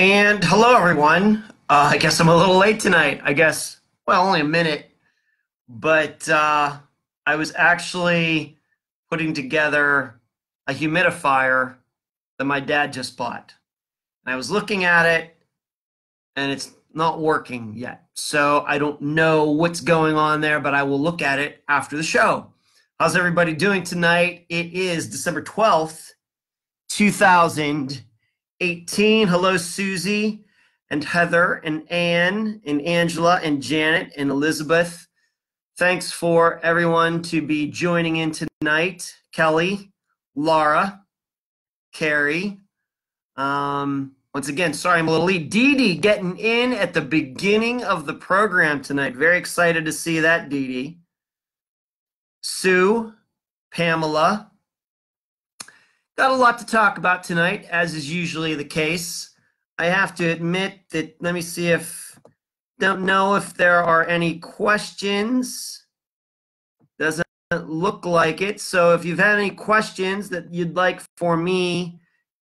And hello, everyone. I guess I'm a little late tonight. Well, only a minute, but I was actually putting together a humidifier that my dad just bought. And I was looking at it, and it's not working yet. So I don't know what's going on there, but I will look at it after the show. How's everybody doing tonight? It is December 12th, 2018. Hello, Susie and Heather and Anne and Angela and Janet and Elizabeth. Thanks for everyone to be joining in tonight. Kelly, Laura, Carrie. Once again, sorry I'm a little late. Dee Dee getting in at the beginning of the program tonight. Very excited to see that, Dee Dee. Sue, Pamela. Got a lot to talk about tonight, as is usually the case. I have to admit that, let me see if, don't know if there are any questions. Doesn't look like it. So if you've had any questions that you'd like for me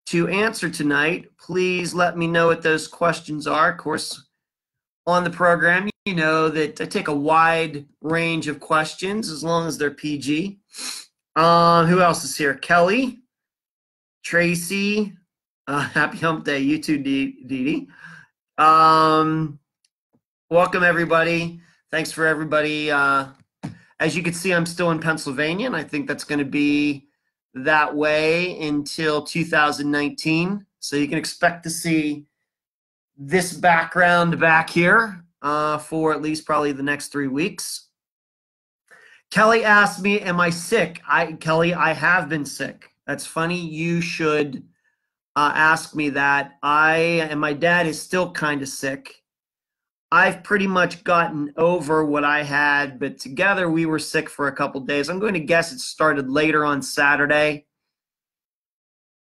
to answer tonight, please let me know what those questions are. Of course, on the program, you know that I take a wide range of questions as long as they're PG. Who else is here? Kelly, Tracy, happy hump day. You too, Dee Dee. Welcome, everybody. Thanks for everybody. As you can see, I'm still in Pennsylvania, and I think that's going to be that way until 2019. So you can expect to see this background back here for at least probably the next 3 weeks. Kelly asked me, am I sick? Kelly, I have been sick. That's funny. You should ask me that. And my dad is still kind of sick. I've pretty much gotten over what I had, but together we were sick for a couple days. I'm going to guess it started later on Saturday.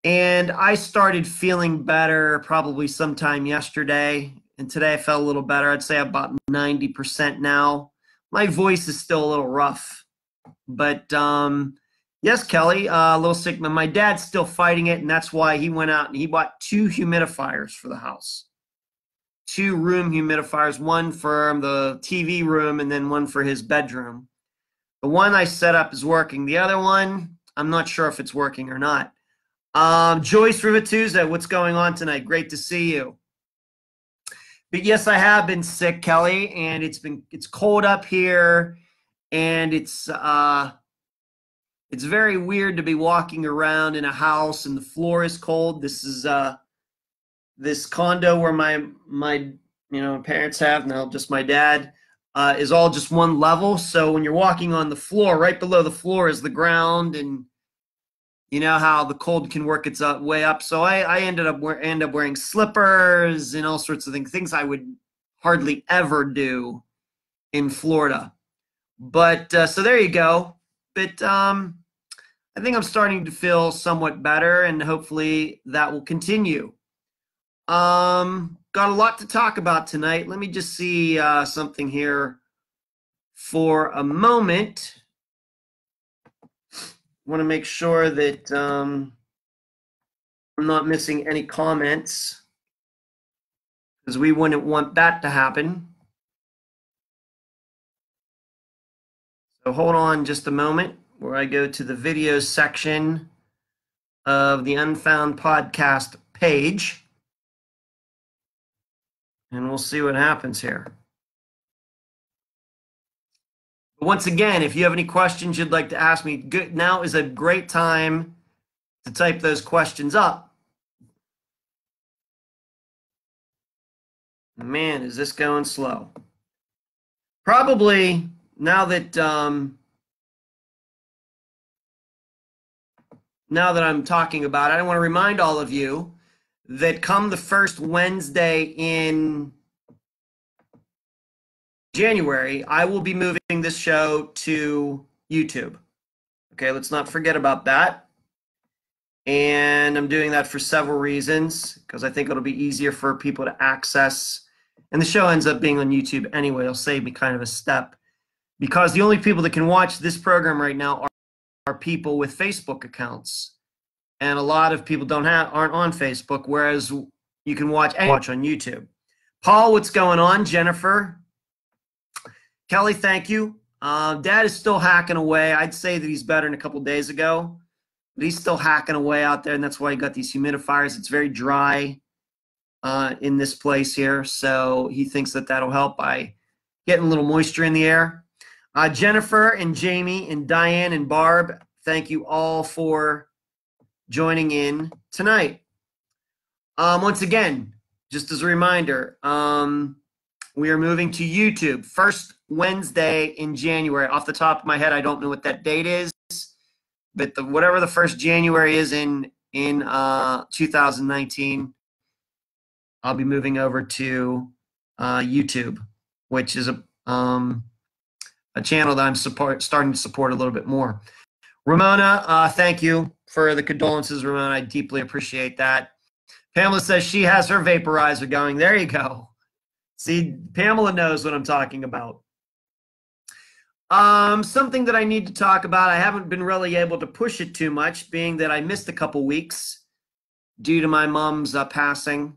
And I started feeling better probably sometime yesterday. And today I felt a little better. I'd say about 90% now. My voice is still a little rough. But yes, Kelly, a little sick. But my dad's still fighting it, and that's why he went out and he bought 2 humidifiers for the house. 2 room humidifiers, one for the TV room and then one for his bedroom. The one I set up is working. The other one, I'm not sure if it's working or not. Joyce Rivatuza, what's going on tonight? Great to see you. But yes, I have been sick, Kelly, and it's cold up here, and it's very weird to be walking around in a house and the floor is cold. This is this condo where my parents have, now just my dad, is all just one level. So when you're walking on the floor, right below the floor is the ground, and you know how the cold can work its way up. So I end up wearing slippers and all sorts of things I would hardly ever do in Florida. But so there you go. But I think I'm starting to feel somewhat better, and hopefully that will continue. Got a lot to talk about tonight. Let me just see something here for a moment. Want to make sure that I'm not missing any comments, because we wouldn't want that to happen. So hold on just a moment where I go to the videos section of the Unfound podcast page, and we'll see what happens here. Once again, if you have any questions you'd like to ask me, now is a great time to type those questions up. Man, is this going slow? Probably now that I'm talking about it, I want to remind all of you that come the first Wednesday in January, I will be moving this show to YouTube. Okay, let's not forget about that. And I'm doing that for several reasons, because I think it'll be easier for people to access. And the show ends up being on YouTube anyway. It'll save me kind of a step, because the only people that can watch this program right now are people with Facebook accounts. And a lot of people aren't on Facebook, whereas you can watch on YouTube. Paul, what's going on? Jennifer. Kelly, thank you. Dad is still hacking away. I'd say that he's better than a couple days ago, but he's still hacking away out there, and that's why he got these humidifiers. It's very dry in this place here, so he thinks that that'll help by getting a little moisture in the air. Jennifer and Jamie and Diane and Barb, thank you all for joining in tonight. Once again, just as a reminder, we are moving to YouTube first Wednesday in January. Off the top of my head, I don't know what that date is, but whatever the first January is in 2019, I'll be moving over to YouTube, which is a channel that I'm starting to support a little bit more. Ramona, thank you for the condolences, Ramona. I deeply appreciate that. Pamela says she has her vaporizer going. There you go. See, Pamela knows what I'm talking about. Something that I need to talk about, I haven't been really able to push it too much, being that I missed a couple weeks due to my mom's passing.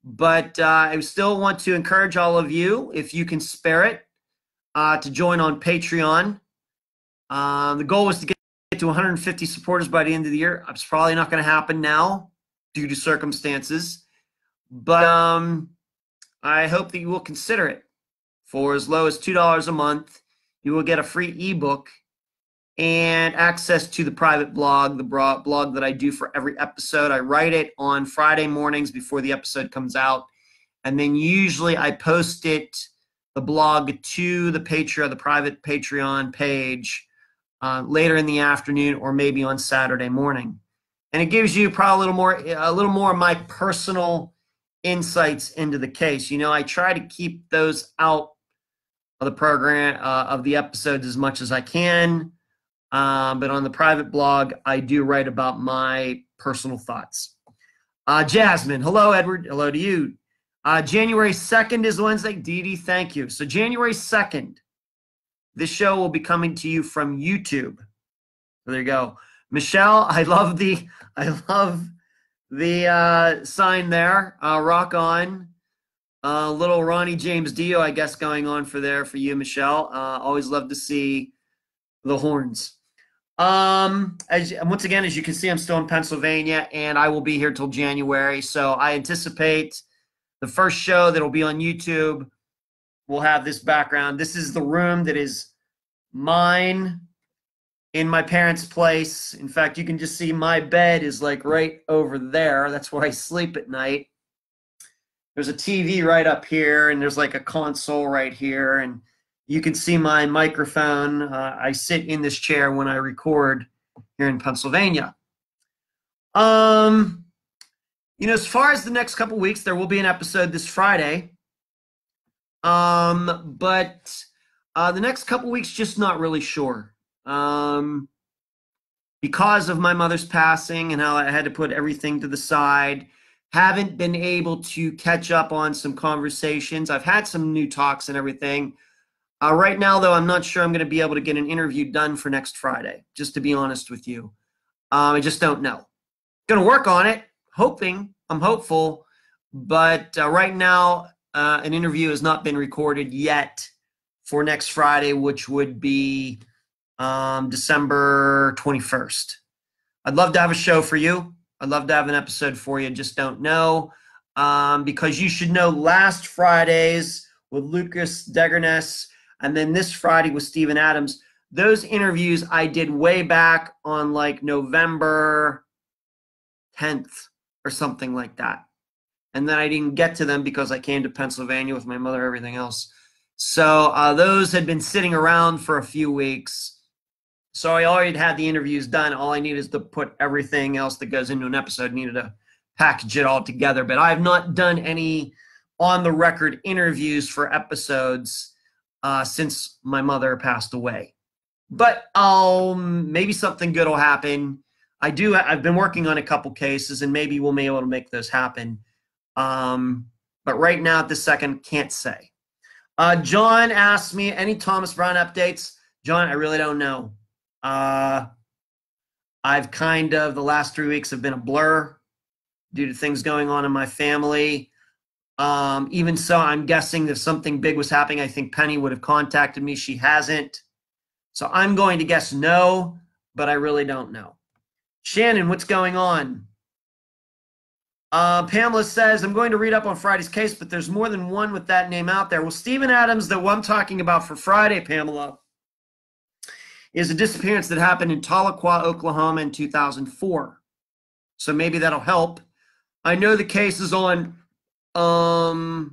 But I still want to encourage all of you, if you can spare it, to join on Patreon. The goal was to get to 150 supporters by the end of the year. It's probably not going to happen now due to circumstances. But I hope that you will consider it. For as low as $2 a month, you will get a free ebook and access to the private blog, the blog that I do for every episode. I write it on Friday mornings before the episode comes out. And then usually I post the blog to the Patreon, the private Patreon page later in the afternoon or maybe on Saturday morning. And it gives you probably a little more of my personal insights into the case. You know, I try to keep those out of the program, of the episodes as much as I can. But on the private blog, I do write about my personal thoughts. Jasmine, hello, Edward. Hello to you. January 2nd is Wednesday. Dee Dee, thank you. So January 2nd, this show will be coming to you from YouTube. So there you go. Michelle, I love the sign there. Rock on. Little Ronnie James Dio, I guess, going on for you, Michelle. Always love to see the horns. Once again, as you can see, I'm still in Pennsylvania, and I will be here till January. So I anticipate the first show that will be on YouTube will have this background. This is the room that is mine in my parents' place. In fact, you can just see my bed is like right over there. That's where I sleep at night. There's a TV right up here, and there's like a console right here, and you can see my microphone. I sit in this chair when I record here in Pennsylvania. You know, as far as the next couple weeks, there will be an episode this Friday. But the next couple weeks, just not really sure. Because of my mother's passing and how I had to put everything to the side, haven't been able to catch up on some conversations. I've had some new talks and everything. Right now, though, I'm not sure I'm going to be able to get an interview done for next Friday, just to be honest with you. I just don't know. Going to work on it, I'm hopeful, but right now, an interview has not been recorded yet for next Friday, which would be December 21st. I'd love to have a show for you. I'd love to have an episode for you. Just don't know. Because you should know last Fridays with Lucas Degerness and then this Friday with Stephen Adams, those interviews I did way back on like November 10th or something like that. And then I didn't get to them because I came to Pennsylvania with my mother, everything else. So those had been sitting around for a few weeks. So I already had the interviews done. All I need is to put everything else that goes into an episode, needed to package it all together. But I have not done any on-the-record interviews for episodes since my mother passed away. But maybe something good will happen. I've been working on a couple cases, and maybe we'll be able to make those happen. But right now, at this second, can't say. John asked me, any Thomas Brown updates? John, I really don't know. I've the last 3 weeks have been a blur due to things going on in my family. Even so, I'm guessing if something big was happening, I think Penny would have contacted me. She hasn't. So I'm going to guess no, but I really don't know. Shannon, what's going on? Pamela says, I'm going to read up on Friday's case, but there's more than one with that name out there. Well, Stephen Adams, the one I'm talking about for Friday, Pamela, is a disappearance that happened in Tahlequah, Oklahoma in 2004. So maybe that'll help. I know the case is on NamUs,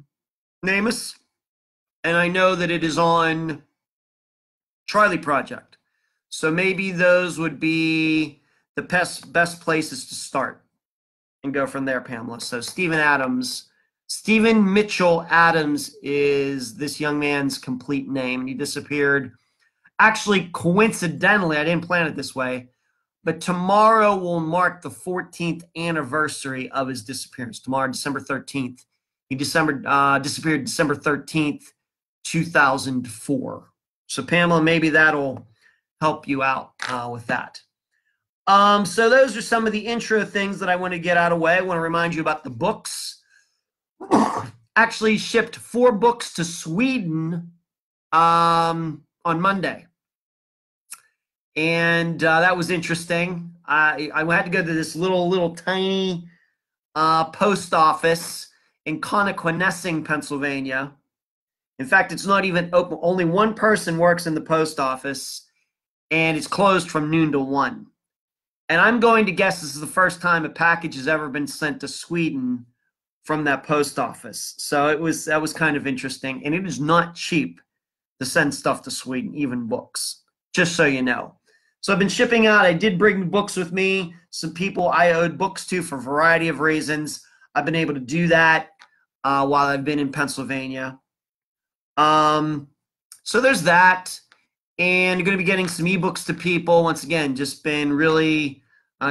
and I know that it is on Charlie Project. So maybe those would be the best places to start and go from there, Pamela. So Stephen Mitchell Adams is this young man's complete name, and he disappeared. Actually, coincidentally, I didn't plan it this way, but tomorrow will mark the 14th anniversary of his disappearance. Tomorrow, December 13th. He disappeared December 13th, 2004. So Pamela, maybe that'll help you out with that. So those are some of the intro things that I want to get out of the way. I want to remind you about the books. Actually shipped 4 books to Sweden on Monday. And that was interesting. I had to go to this little tiny post office in Connoquenessing, Pennsylvania. In fact, it's not even open. Only one person works in the post office, and it's closed from noon to 1. And I'm going to guess this is the first time a package has ever been sent to Sweden from that post office. So that was kind of interesting. And it is not cheap to send stuff to Sweden, even books, just so you know. So I've been shipping out. I did bring books with me. Some people I owed books to for a variety of reasons. I've been able to do that while I've been in Pennsylvania. So there's that. And you're going to be getting some ebooks to people. Once again, just been really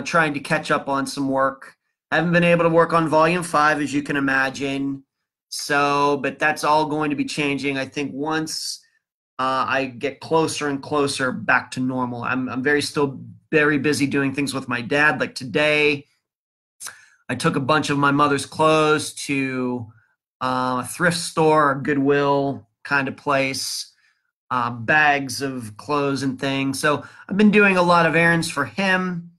trying to catch up on some work. I haven't been able to work on volume 5, as you can imagine. So, but that's all going to be changing. I think once I get closer and closer back to normal. I'm still very busy doing things with my dad. Like today, I took a bunch of my mother's clothes to a thrift store, a Goodwill kind of place, bags of clothes and things. So I've been doing a lot of errands for him.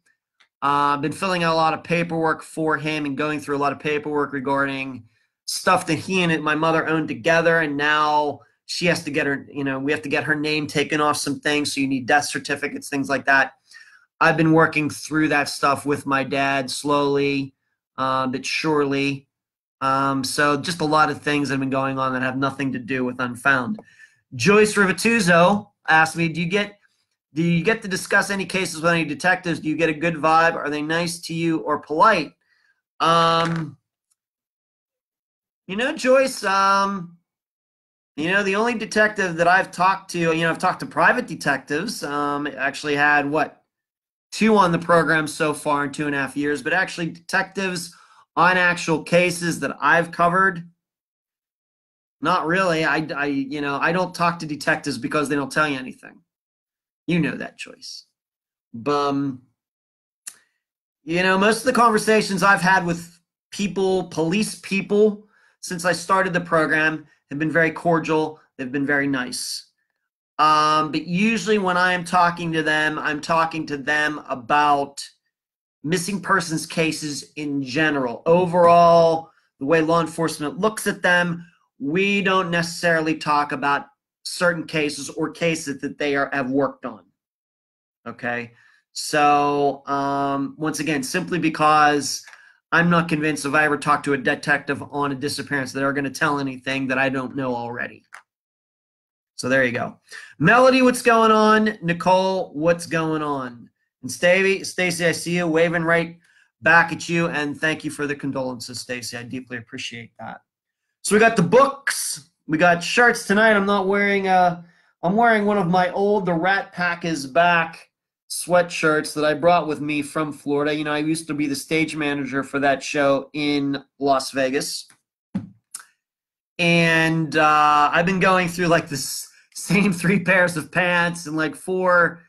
I've been filling out a lot of paperwork for him and going through a lot of paperwork regarding stuff that he and my mother owned together. And now she has to get her, we have to get her name taken off some things. So you need death certificates, things like that. I've been working through that stuff with my dad slowly, but surely. So just a lot of things that have been going on that have nothing to do with Unfound. Joyce Rivatuzzo asked me, do you get to discuss any cases with any detectives? Do you get a good vibe? Are they nice to you or polite? Joyce, the only detective that I've talked to, I've talked to private detectives, actually had, 2 on the program so far in 2.5 years, but actually detectives on actual cases that I've covered, not really. I don't talk to detectives because they don't tell you anything. You know that, Joyce. Most of the conversations I've had with people, police people, since I started the program have been very cordial. They've been very nice. But usually when I am talking to them, I'm talking to them about missing persons cases in general. Overall, the way law enforcement looks at them, we don't necessarily talk about certain cases or cases that they have worked on. Okay? So, once again, simply because I'm not convinced if I ever talk to a detective on a disappearance that they're going to tell anything that I don't know already. So there you go. Melody, what's going on? Nicole, what's going on? And Stacy, I see you waving right back at you, and thank you for the condolences, Stacy. I deeply appreciate that. So we got the books. We got shirts tonight. I'm wearing one of my old The Rat Pack is Back sweatshirts that I brought with me from Florida. I used to be the stage manager for that show in Las Vegas. And I've been going through like this same 3 pairs of pants and like 4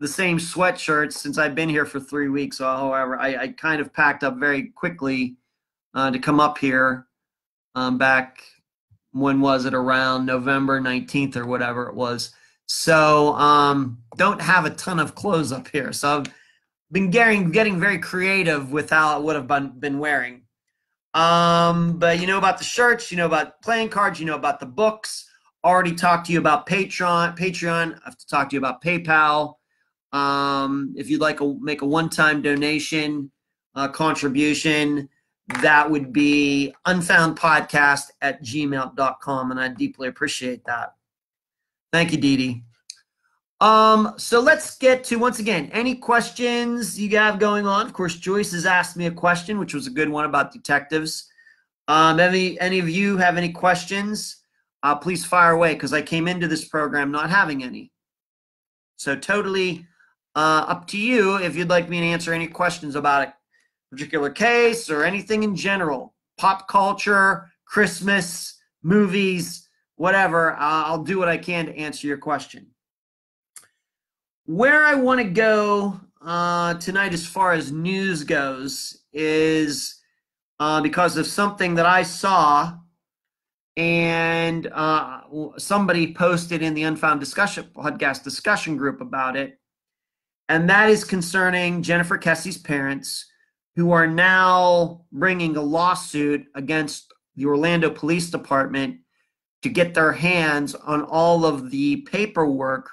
the same sweatshirts since I've been here for 3 weeks. However, I kind of packed up very quickly to come up here back, when was it, around November 19th or whatever it was. So don't have a ton of clothes up here. So I've been getting very creative with how I would have been wearing. But you know about the shirts, you know about playing cards, you know about the books. Already talked to you about Patreon. I have to talk to you about PayPal. If you'd like to make a one-time donation contribution, that would be unfoundpodcast@gmail.com, and I deeply appreciate that. Thank you, Dee Dee. So let's get to, once again, any questions you have going on. Of course, Joyce has asked me a question, which was a good one about detectives. Any of you have any questions? Please fire away, because I came into this program not having any. So totally up to you if you'd like me to answer any questions about a particular case or anything in general. Pop culture, Christmas, movies, whatever. I'll do what I can to answer your question. Where I want to go tonight as far as news goes is because of something that I saw, and somebody posted in the Unfound podcast discussion group about it, and that is concerning Jennifer Kesse's parents, who are now bringing a lawsuit against the Orlando Police Department to get their hands on all of the paperwork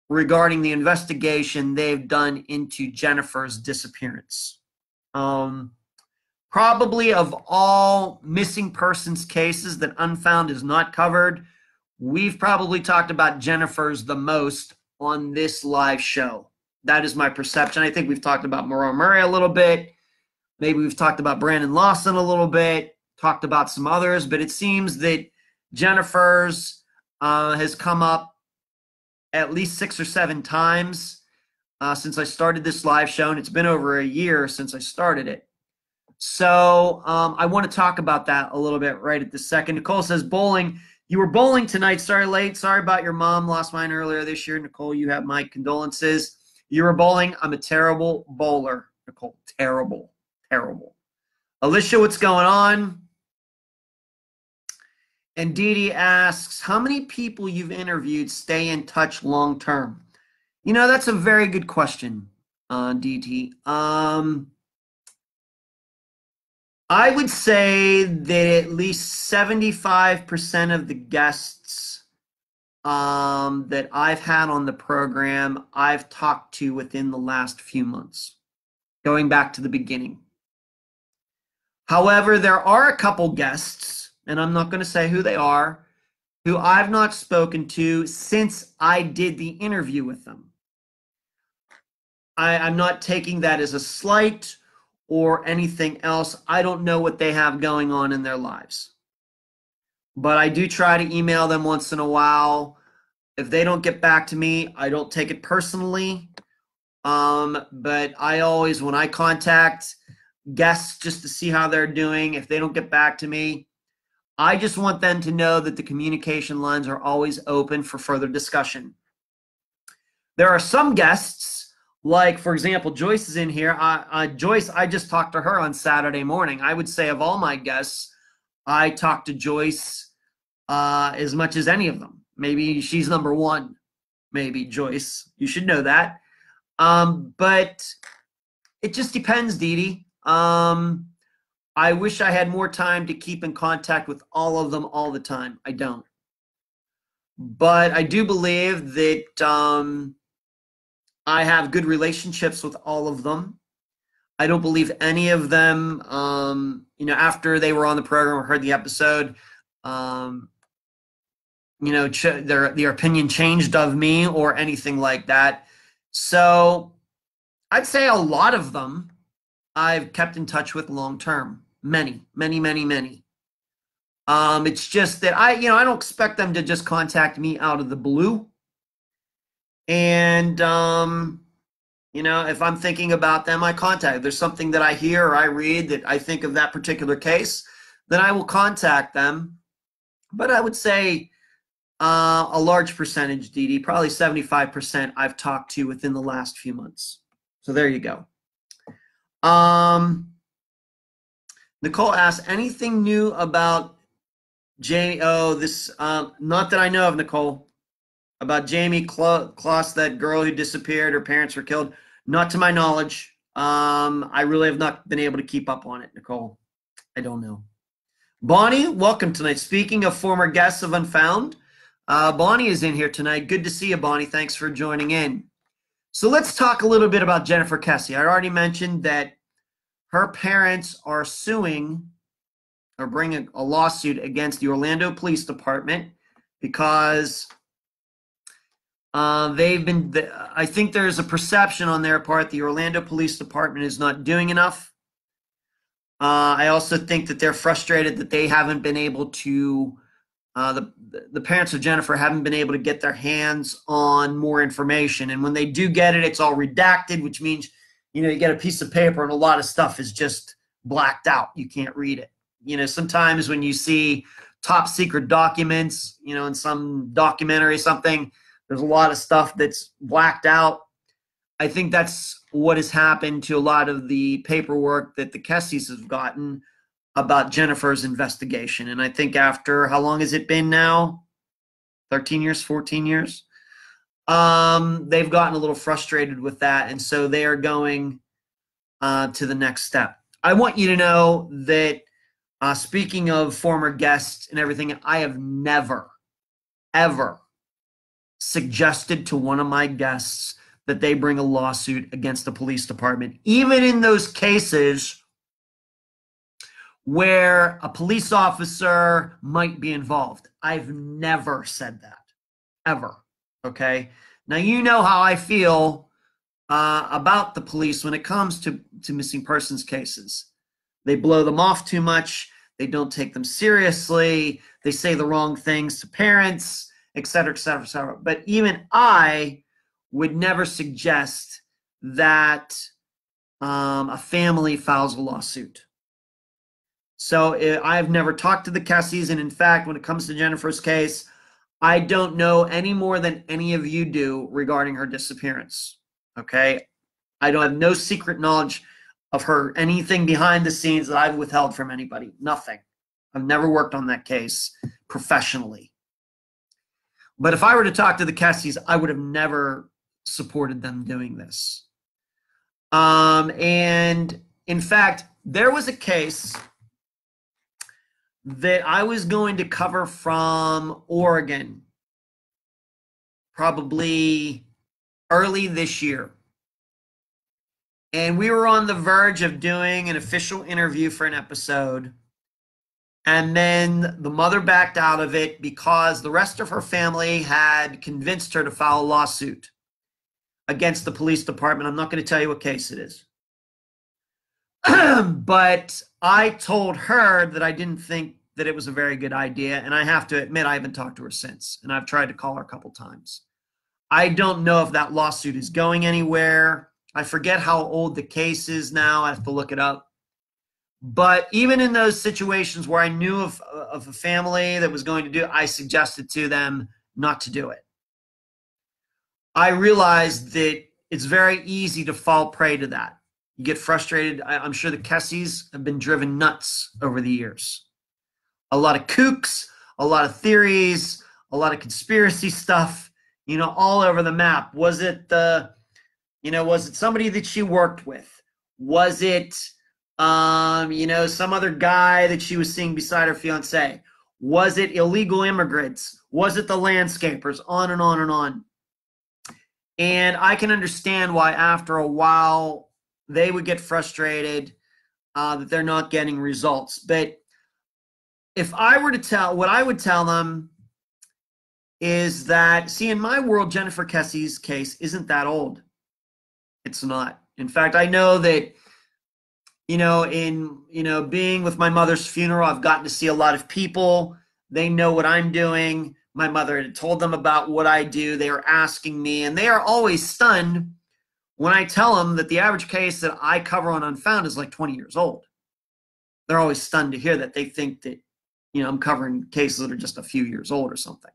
regarding the investigation they've done into Jennifer's disappearance. Probably of all missing persons cases that Unfound is not covered, we've probably talked about Jennifer's the most on this live show. That is my perception. I think we've talked about Maura Murray a little bit. Maybe we've talked about Brandon Lawson a little bit, talked about some others, but it seems that Jennifer's has come up at least 6 or 7 times since I started this live show, and it's been over a year since I started it. So I want to talk about that a little bit right at this second. Nicole says, bowling. You were bowling tonight. Sorry, late. Sorry about your mom. Lost mine earlier this year. Nicole, you have my condolences. You were bowling. I'm a terrible bowler, Nicole. Terrible. Terrible. Alicia, what's going on? And Dee Dee asks, how many people you've interviewed stay in touch long term? You know, that's a very good question, Dee Dee. I would say that at least 75% of the guests that I've had on the program, I've talked to within the last few months, going back to the beginning. However, there are a couple guests, and I'm not going to say who they are, who I've not spoken to since I did the interview with them. I'm not taking that as a slight or anything else. I don't know what they have going on in their lives. But I do try to email them once in a while. If they don't get back to me, I don't take it personally. But I always, when I contact guests just to see how they're doing, if they don't get back to me, I just want them to know that the communication lines are always open for further discussion. There are some guests, like, for example, Joyce is in here. Joyce, I just talked to her on Saturday morning. I would say of all my guests, I talked to Joyce as much as any of them. Maybe she's number one. Maybe, Joyce. You should know that. But it just depends, Dee Dee. I wish I had more time to keep in contact with all of them all the time. I don't. But I do believe that I have good relationships with all of them. I don't believe any of them, after they were on the program or heard the episode, their opinion changed of me or anything like that. So I'd say a lot of them I've kept in touch with long term. Many. It's just that I don't expect them to just contact me out of the blue. And, if I'm thinking about them, I contact. If there's something that I hear or I read that I think of that particular case, then I will contact them. But I would say A large percentage, Dee Dee, probably 75% I've talked to within the last few months. So there you go. Nicole asks, anything new about Jamie? Oh, this, not that I know of, Nicole. About Jamie Kloss, that girl who disappeared, her parents were killed. Not to my knowledge. I really have not been able to keep up on it, Nicole. I don't know. Bonnie, welcome tonight. Speaking of former guests of Unfound, Bonnie is in here tonight. Good to see you, Bonnie. Thanks for joining in. So let's talk a little bit about Jennifer Kesse. I already mentioned that her parents are suing or bringing a lawsuit against the Orlando Police Department because I think there's a perception on their part the Orlando Police Department is not doing enough. I also think that they're frustrated that they haven't been able to, the parents of Jennifer haven't been able to get their hands on more information. And when they do get it, it's all redacted, which means, you get a piece of paper and a lot of stuff is just blacked out. You can't read it. Sometimes when you see top secret documents, in some documentary or something, there's a lot of stuff that's blacked out. I think that's what has happened to a lot of the paperwork that the Kesses have gotten about Jennifer's investigation. And I think after, how long has it been now? 13 years, 14 years? They've gotten a little frustrated with that. And so they are going to the next step. I want you to know that speaking of former guests and everything, I have never, ever suggested to one of my guests that they bring a lawsuit against the police department, even in those cases where a police officer might be involved. I've never said that, ever, okay? Now, you know how I feel about the police when it comes to missing persons cases. They blow them off too much. They don't take them seriously. They say the wrong things to parents, et cetera, et cetera, et cetera. But even I would never suggest that a family files a lawsuit. So I've never talked to the Kesses, and in fact, when it comes to Jennifer's case, I don't know any more than any of you do regarding her disappearance, okay? I don't have no secret knowledge of her, anything behind the scenes that I've withheld from anybody, nothing. I've never worked on that case professionally. But if I were to talk to the Kesses, I would have never supported them doing this. And in fact, there was a case that I was going to cover from Oregon, probably early this year. And we were on the verge of doing an official interview for an episode. And then the mother backed out of it because the rest of her family had convinced her to file a lawsuit against the police department. I'm not going to tell you what case it is. But I told her that I didn't think that it was a very good idea. And I have to admit, I haven't talked to her since. And I've tried to call her a couple times. I don't know if that lawsuit is going anywhere. I forget how old the case is now. I have to look it up. But even in those situations where I knew of a family that was going to do it, I suggested to them not to do it. I realized that it's very easy to fall prey to that. You get frustrated. I'm sure the Kesses have been driven nuts over the years. A lot of kooks, a lot of theories, a lot of conspiracy stuff, all over the map. Was it was it somebody that she worked with? Was it, some other guy that she was seeing beside her fiance? Was it illegal immigrants? Was it the landscapers? On and on and on. And I can understand why after a while they would get frustrated that they're not getting results. But if I were to tell, what I would tell them is that, see, in my world, Jennifer Kesse's case isn't that old. It's not. In fact, I know that, in being with my mother's funeral, I've gotten to see a lot of people. They know what I'm doing. My mother had told them about what I do. They are asking me, and they are always stunned when I tell them that the average case that I cover on Unfound is like 20 years old. They're always stunned to hear that. They think that, I'm covering cases that are just a few years old or something.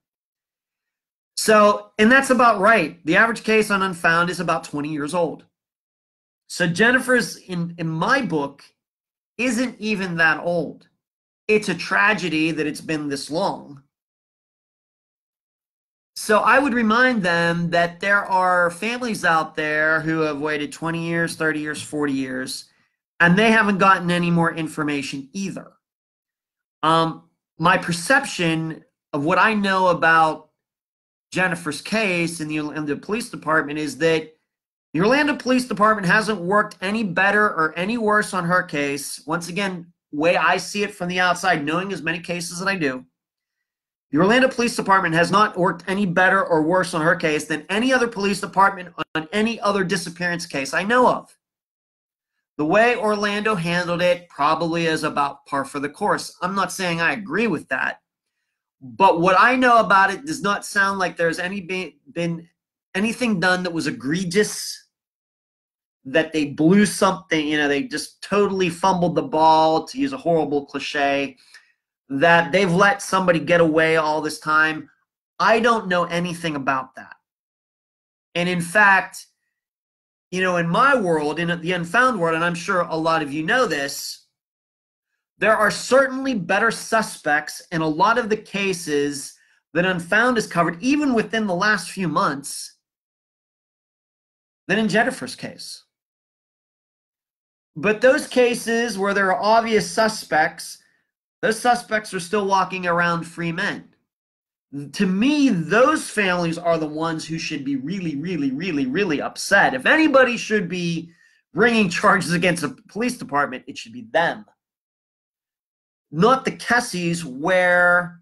So, and that's about right. The average case on Unfound is about 20 years old. So Jennifer's, in my book, isn't even that old. It's a tragedy that it's been this long. So I would remind them that there are families out there who have waited 20 years, 30 years, 40 years, and they haven't gotten any more information either. My perception of what I know about Jennifer's case in the Orlando Police Department is that the Orlando Police Department hasn't worked any better or any worse on her case. Once again, way I see it from the outside, knowing as many cases as I do, the Orlando Police Department has not worked any better or worse on her case than any other police department on any other disappearance case I know of. The way Orlando handled it probably is about par for the course. I'm not saying I agree with that, but what I know about it does not sound like there's been anything done that was egregious, that they blew something, they just totally fumbled the ball, to use a horrible cliche, that they've let somebody get away all this time. I don't know anything about that. And in fact, in my world, in the Unfound world, and I'm sure a lot of you know this, there are certainly better suspects in a lot of the cases that Unfound has covered, even within the last few months, than in Jennifer's case. But those cases where there are obvious suspects, those suspects are still walking around free men. To me, those families are the ones who should be really, really, really, really upset. If anybody should be bringing charges against a police department, it should be them. Not the Kesses, where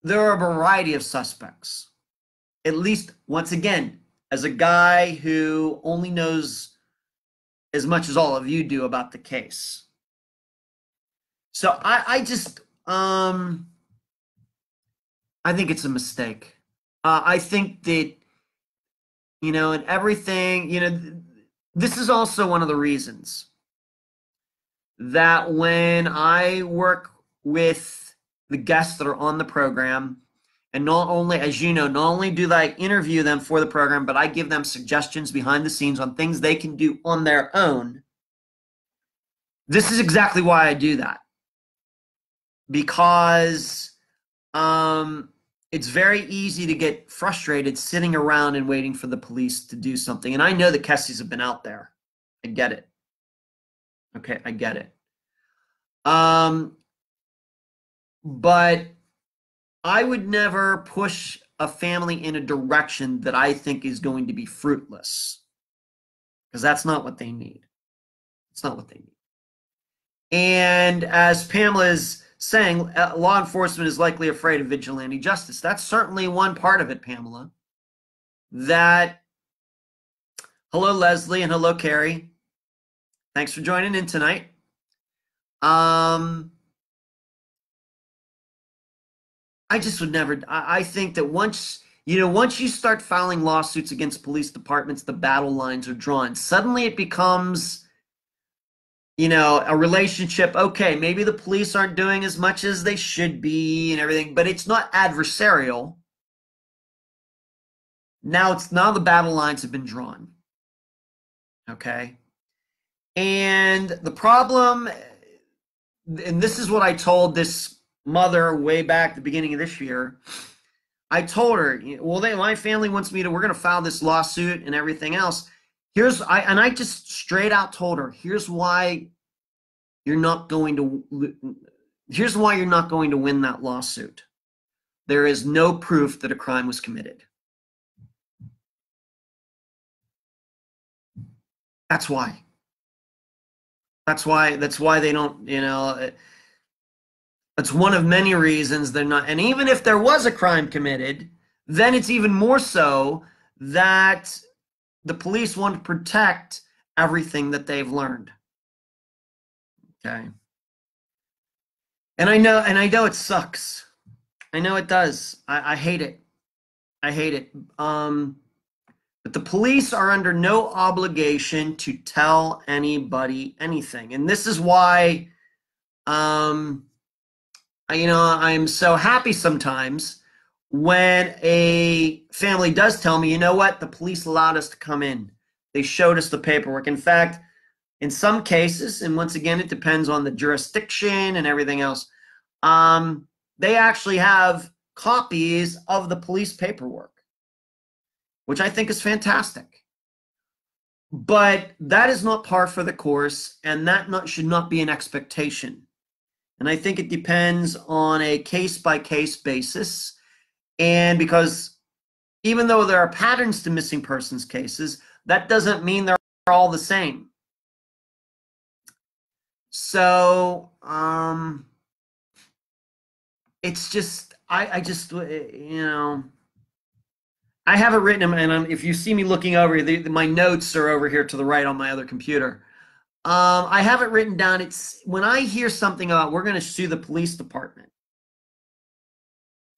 there are a variety of suspects. At least, once again, as a guy who only knows as much as all of you do about the case. So I just, I think it's a mistake. I think that, and everything, this is also one of the reasons that when I work with the guests that are on the program, and not only, as you know, not only do I interview them for the program, but I give them suggestions behind the scenes on things they can do on their own. This is exactly why I do that. Because it's very easy to get frustrated sitting around and waiting for the police to do something. And I know the Kesses have been out there. I get it. Okay, I get it. But I would never push a family in a direction that I think is going to be fruitless, because that's not what they need. It's not what they need. And as Pamela is saying, law enforcement is likely afraid of vigilante justice. That's certainly one part of it, Pamela. Hello, Leslie, and hello, Carrie. Thanks for joining in tonight. I just would never, I think that once you start filing lawsuits against police departments, the battle lines are drawn. Suddenly it becomes, a relationship. Okay, maybe the police aren't doing as much as they should be and everything, but it's not adversarial. Now the battle lines have been drawn. Okay. And the problem, and this is what I told this mother way back at the beginning of this year. I told her, my family wants me to, we're going to file this lawsuit and everything else. I just straight out told her, here's why you're not going to win that lawsuit. There is no proof that a crime was committed. That's why. That's why they don't, it's one of many reasons they're not. And even if there was a crime committed, then it's even more so that the police want to protect everything that they've learned. Okay. And I know it sucks. I know it does. I hate it. I hate it. But the police are under no obligation to tell anybody anything. And this is why, I'm so happy sometimes when a family does tell me, you know what, the police allowed us to come in. They showed us the paperwork. In fact, in some cases, and once again, it depends on the jurisdiction and everything else, they actually have copies of the police paperwork, which I think is fantastic. But that is not par for the course, and that should not be an expectation. And I think it depends on a case-by-case basis. And because even though there are patterns to missing persons cases, that doesn't mean they're all the same. So it's just, I just, you know, I have it written, and if you see me looking over, my notes are over here to the right on my other computer. I have it written down. It's when I hear something about we're going to sue the police department.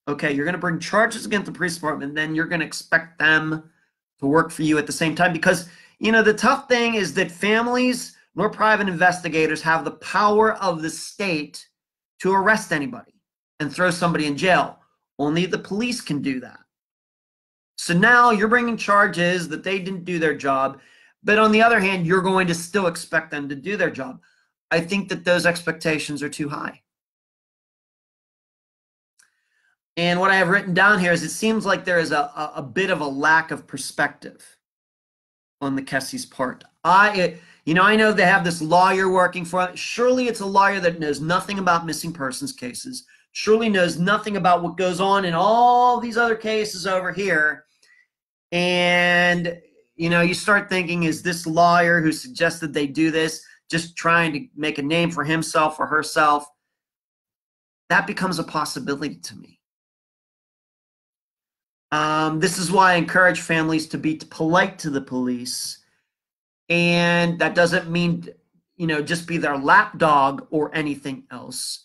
Okay, you're going to bring charges against the police department, then you're going to expect them to work for you at the same time. Because, you know, the tough thing is that families nor private investigators have the power of the state to arrest anybody and throw somebody in jail. Only the police can do that. So now you're bringing charges that they didn't do their job, but on the other hand, you're going to still expect them to do their job. I think that those expectations are too high. And what I have written down here is it seems like there is a bit of a lack of perspective on the Kesse's part. I know they have this lawyer working for it. Surely it's a lawyer that knows nothing about missing persons cases, surely knows nothing about what goes on in all these other cases over here. And, you know, you start thinking, is this lawyer who suggested they do this just trying to make a name for himself or herself? That becomes a possibility to me. This is why I encourage families to be polite to the police. And that doesn't mean, you know, just be their lapdog or anything else.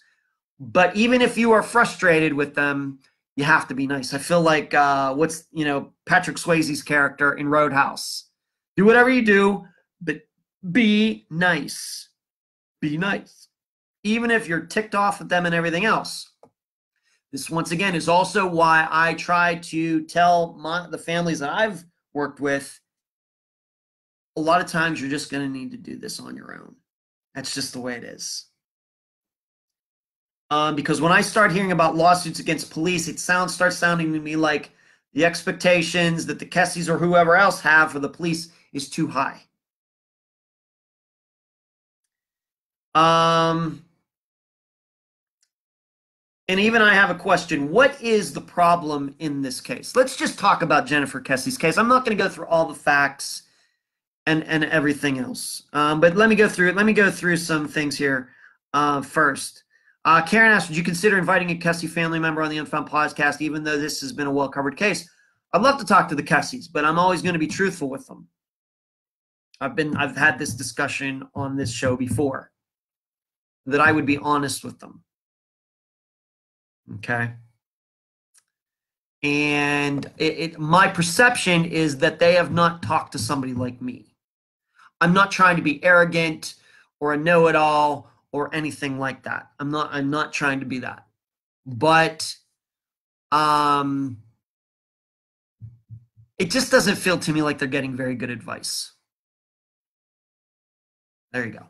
But even if you are frustrated with them, you have to be nice. I feel like Patrick Swayze's character in Roadhouse. Do whatever you do, but be nice. Be nice. Even if you're ticked off at them and everything else. This, once again, is also why I try to tell the families that I've worked with, a lot of times you're just going to need to do this on your own. That's just the way it is. Because when I start hearing about lawsuits against police, it starts sounding to me like the expectations that the Kesses or whoever else have for the police is too high. And even I have a question. What is the problem in this case? Let's just talk about Jennifer Kesse's case. I'm not going to go through all the facts and everything else. But let me go through it. Let me go through some things here first. Karen asked, would you consider inviting a Kesse family member on the Unfound podcast, even though this has been a well-covered case? I'd love to talk to the Kesses, but I'm always going to be truthful with them. I've had this discussion on this show before, that I would be honest with them. Okay. And my perception is that they have not talked to somebody like me. I'm not trying to be arrogant or a know-it-all or anything like that. I'm not trying to be that. But it just doesn't feel to me like they're getting very good advice. There you go.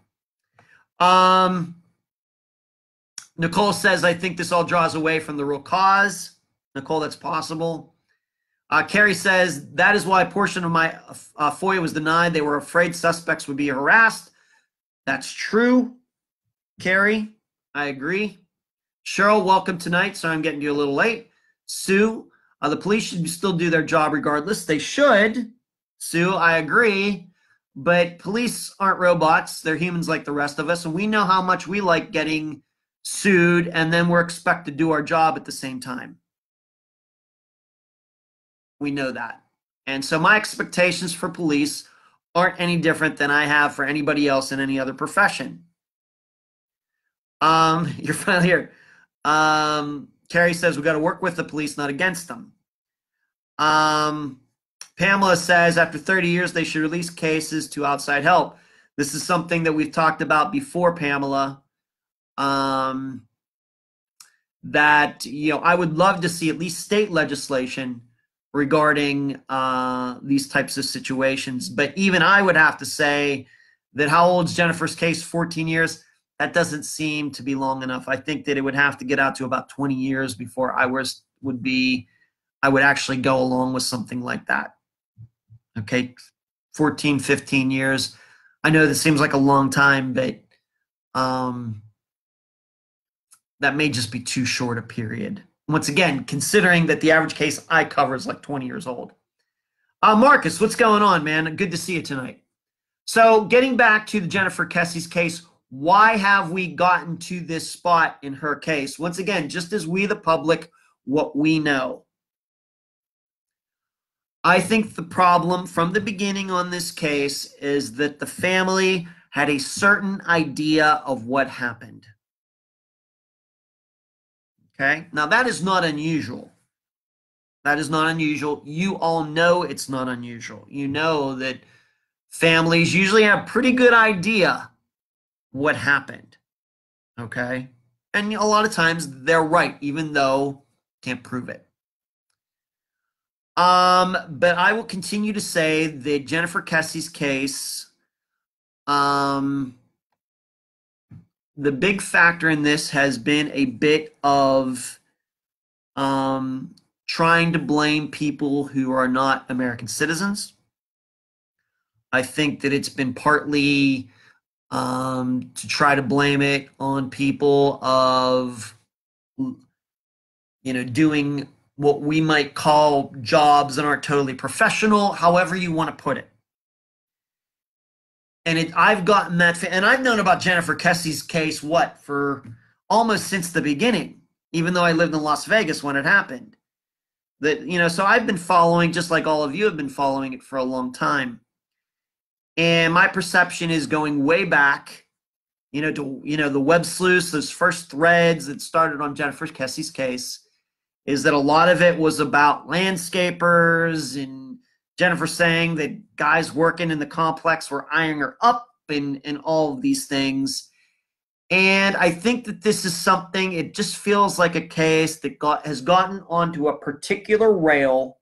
Nicole says, I think this all draws away from the real cause. Nicole, that's possible. Carrie says, that is why a portion of my FOIA was denied. They were afraid suspects would be harassed. That's true, Carrie. I agree. Cheryl, welcome tonight. Sorry I'm getting to you a little late. Sue, the police should still do their job regardless. They should. Sue, I agree. But police aren't robots. They're humans like the rest of us. And we know how much we like getting sued, and then we're expected to do our job at the same time. We know that. And so my expectations for police aren't any different than I have for anybody else in any other profession. You're finally here. Carrie says we got to work with the police, not against them. Pamela says after 30 years, they should release cases to outside help. This is something that we've talked about before, Pamela. that, I would love to see at least state legislation regarding these types of situations. But even I would have to say that how old's Jennifer's case? 14 years. That doesn't seem to be long enough. I think that it would have to get out to about 20 years before I would actually go along with something like that. Okay, 14, 15 years. I know this seems like a long time, but that may just be too short a period. Once again, considering that the average case I cover is like 20 years old. Marcus, what's going on, man? Good to see you tonight. So getting back to the Jennifer Kesse's case, why have we gotten to this spot in her case? Once again, just as we, the public, what we know. I think the problem from the beginning on this case is that the family had a certain idea of what happened. Okay? Now, that is not unusual. That is not unusual. You all know it's not unusual. You know that families usually have a pretty good idea what happened. Okay? And a lot of times they're right, even though can't prove it. But I will continue to say that Jennifer Kesse's case, the big factor in this has been a bit of trying to blame people who are not American citizens. I think that it's been partly to try to blame it on people of, doing what we might call jobs that aren't totally professional, however you want to put it. And I've gotten that, and I've known about Jennifer Kesse's case, for almost since the beginning, even though I lived in Las Vegas when it happened. So I've been following, just like all of you have been following it for a long time. And my perception is going way back, to, the web sleuths, those first threads that started on Jennifer Kesse's case, is that a lot of it was about landscapers and Jennifer saying that guys working in the complex were eyeing her up and all of these things. And I think that this is something, it just feels like a case that has gotten onto a particular rail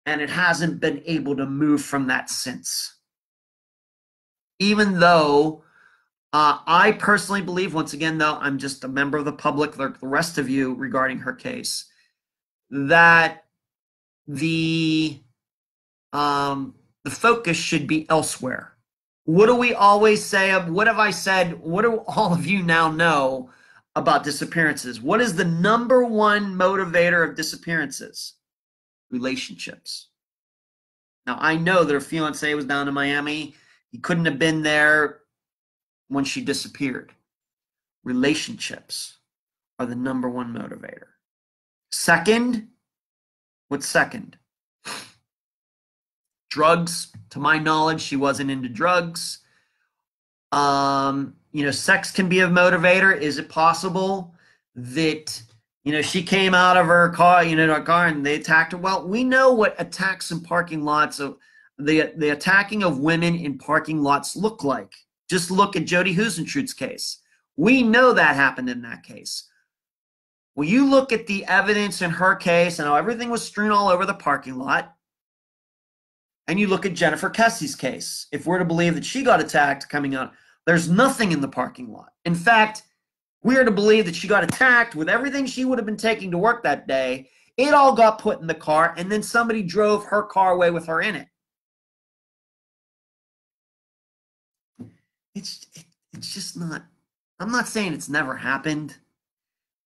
and it hasn't been able to move from that since. Even though I personally believe, once again, though, I'm just a member of the public, like the rest of you, regarding her case, that the focus should be elsewhere. What do we always say? What have I said? What do all of you now know about disappearances? What is the number one motivator of disappearances? Relationships. Now, I know that her fiance was down in Miami. He couldn't have been there when she disappeared. Relationships are the number one motivator. Second, what's second? Drugs. To my knowledge, she wasn't into drugs. Sex can be a motivator. Is it possible that, she came out of her car, her car, and they attacked her? Well, we know what attacks in parking lots of the attacking of women in parking lots look like. Just look at Jody Husentrud's case. We know that happened in that case. Well, you look at the evidence in her case and how everything was strewn all over the parking lot, and you look at Jennifer Kesse's case. If we're to believe that she got attacked coming out, there's nothing in the parking lot. In fact, we are to believe that she got attacked with everything she would have been taking to work that day. It all got put in the car, and then somebody drove her car away with her in it. It's just not, I'm not saying it's never happened.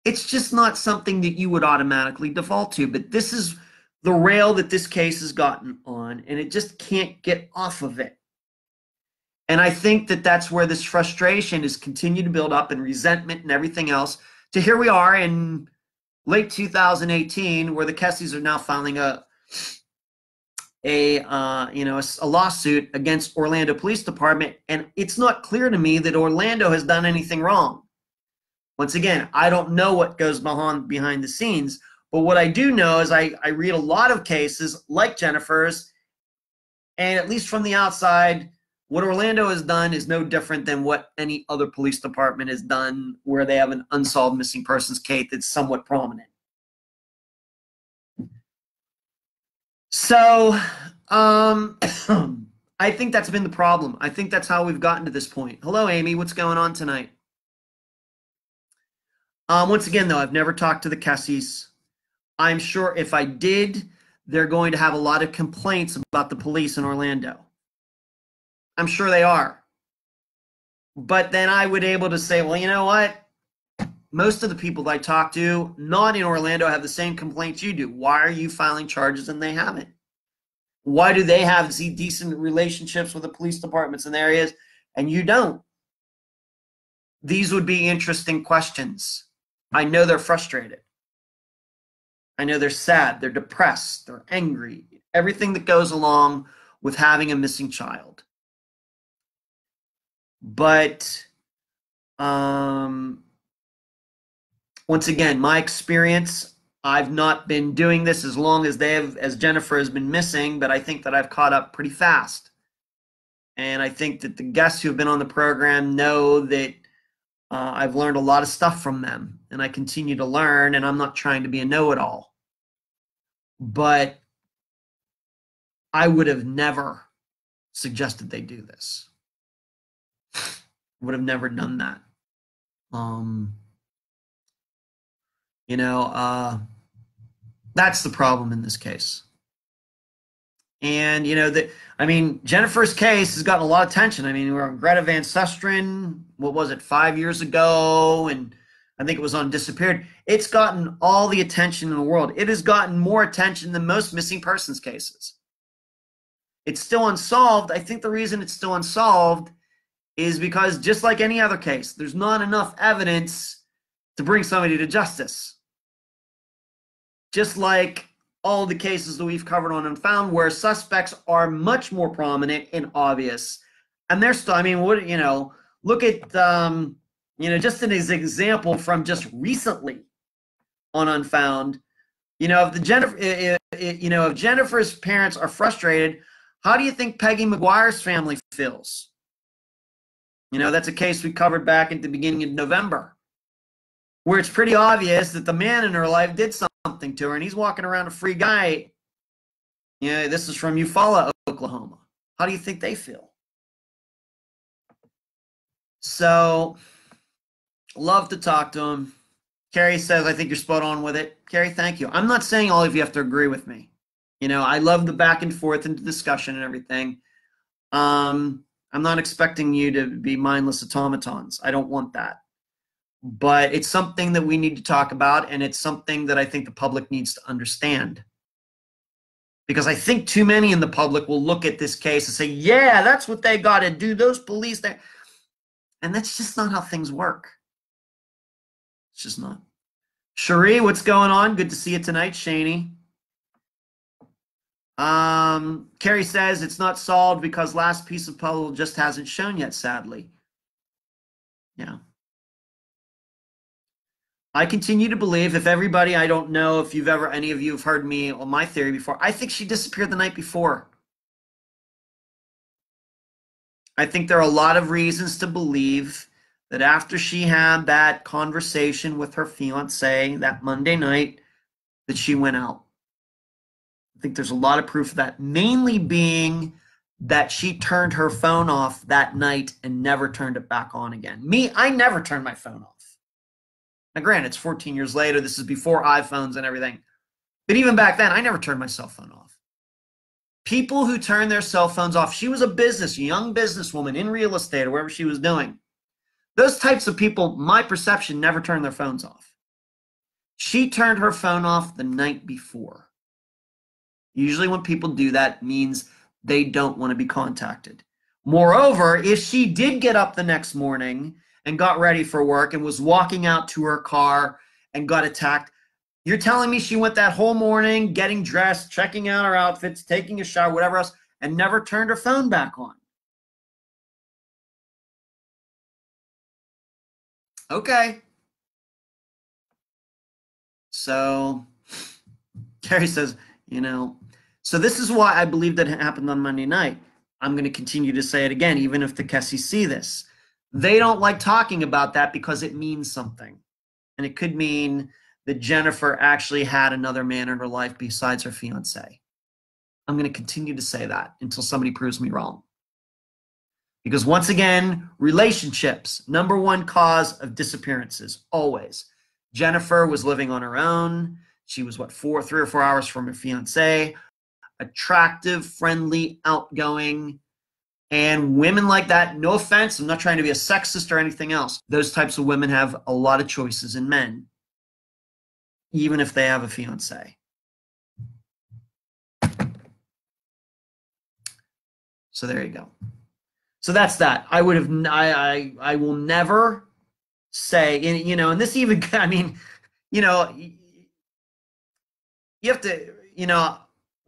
It's just not something that you would automatically default to, but this is the rail that this case has gotten on, and it just can't get off of it. And I think that that's where this frustration is continued to build up, and resentment and everything else, to here we are in late 2018, where the Kesses are now filing a lawsuit against Orlando Police Department, and it's not clear to me that Orlando has done anything wrong. Once again, I don't know what goes behind the scenes, but what I do know is I read a lot of cases like Jennifer's, and at least from the outside, What Orlando has done is no different than what any other police department has done where they have an unsolved missing persons case that's somewhat prominent. So I think that's been the problem. I think that's how we've gotten to this point. Hello, Amy. What's going on tonight? Once again, though, I've never talked to the Kesses. I'm sure if I did, they're going to have a lot of complaints about the police in Orlando. I'm sure they are. But then I would be able to say, well, you know what? Most of the people that I talk to, not in Orlando, have the same complaints you do. Why are you filing charges and they haven't? Why do they have decent relationships with the police departments in areas and you don't? These would be interesting questions. I know they're frustrated. I know they're sad, they're depressed, they're angry, everything that goes along with having a missing child. But once again, my experience, I've not been doing this as long as as Jennifer has been missing, but I think that I've caught up pretty fast. And I think that the guests who have been on the program know that I've learned a lot of stuff from them, and I continue to learn, and I'm not trying to be a know-it-all. But I would have never suggested they do this. Would have never done that. That's the problem in this case. And, Jennifer's case has gotten a lot of attention. I mean, we're on Greta Van Susteren, what was it, 5 years ago? And I think it was on Disappeared. It's gotten all the attention in the world. It has gotten more attention than most missing persons cases. It's still unsolved. I think the reason it's still unsolved is because, just like any other case, there's not enough evidence to bring somebody to justice. Just like all the cases that we've covered on Unfound, where suspects are much more prominent and obvious, and they're still, look at, just an example from just recently on Unfound. If Jennifer's parents are frustrated, how do you think Peggy McGuire's family feels? That's a case we covered back at the beginning of November, where it's pretty obvious that the man in her life did something to her, and he's walking around a free guy. This is from Eufaula, Oklahoma. How do you think they feel? So, love to talk to him. Carrie says, I think you're spot on with it. Carrie, thank you. I'm not saying all of you have to agree with me. I love the back and forth and the discussion and everything. I'm not expecting you to be mindless automatons. I don't want that. But it's something that we need to talk about, and it's something that I think the public needs to understand. Because I think too many in the public will look at this case and say, yeah, that's what they got to do, those police there. And that's just not how things work. It's just not. Cherie, what's going on? Good to see you tonight, Shaney. Carrie says it's not solved because last piece of puzzle just hasn't shown yet, sadly. Yeah. I continue to believe, if everybody, I don't know if any of you have heard me on my theory before, I think she disappeared the night before. I think there are a lot of reasons to believe that after she had that conversation with her fiance that Monday night, that she went out. I think there's a lot of proof of that, mainly being that she turned her phone off that night and never turned it back on again. I never turned my phone off. Now, granted, it's 14 years later. This is before iPhones and everything. But even back then, I never turned my cell phone off. People who turn their cell phones off, she was a young businesswoman in real estate or whatever she was doing. Those types of people, my perception, never turn their phones off. She turned her phone off the night before. Usually when people do that, means they don't want to be contacted. Moreover, if she did get up the next morning and got ready for work and was walking out to her car and got attacked, you're telling me she went that whole morning getting dressed, checking out her outfits, taking a shower, whatever else, and never turned her phone back on? Okay. So Carrie says, so this is why I believe that it happened on Monday night. I'm going to continue to say it again, even if the Kesse see this. They don't like talking about that because it means something. And it could mean that Jennifer actually had another man in her life besides her fiance. I'm going to continue to say that until somebody proves me wrong. Because once again, relationships, number one cause of disappearances, always. Jennifer was living on her own. She was, 3 or 4 hours from her fiance. Attractive, friendly, outgoing. And women like that, no offense, I'm not trying to be a sexist or anything else. Those types of women have a lot of choices in men, even if they have a fiance. So there you go. So that's that. I would have, I will never say, and this even, you have to,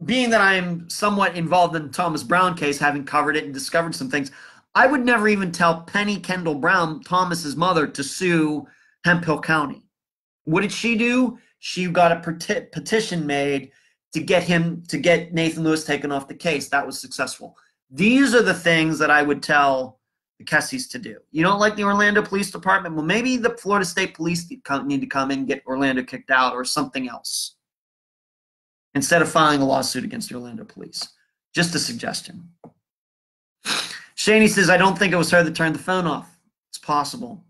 being that I'm somewhat involved in the Thomas Brown case, having covered it and discovered some things, I would never even tell Penny Kendall Brown, Thomas's mother, to sue Hemphill County. What did she do? She got a petition made to get Nathan Lewis taken off the case. That was successful. These are the things that I would tell the Kesses to do. You don't like the Orlando Police Department? Well, maybe the Florida State Police need to come in and get Orlando kicked out or something else, instead of filing a lawsuit against the Orlando Police. Just a suggestion. Shaney says, I don't think it was her that turned the phone off. It's possible.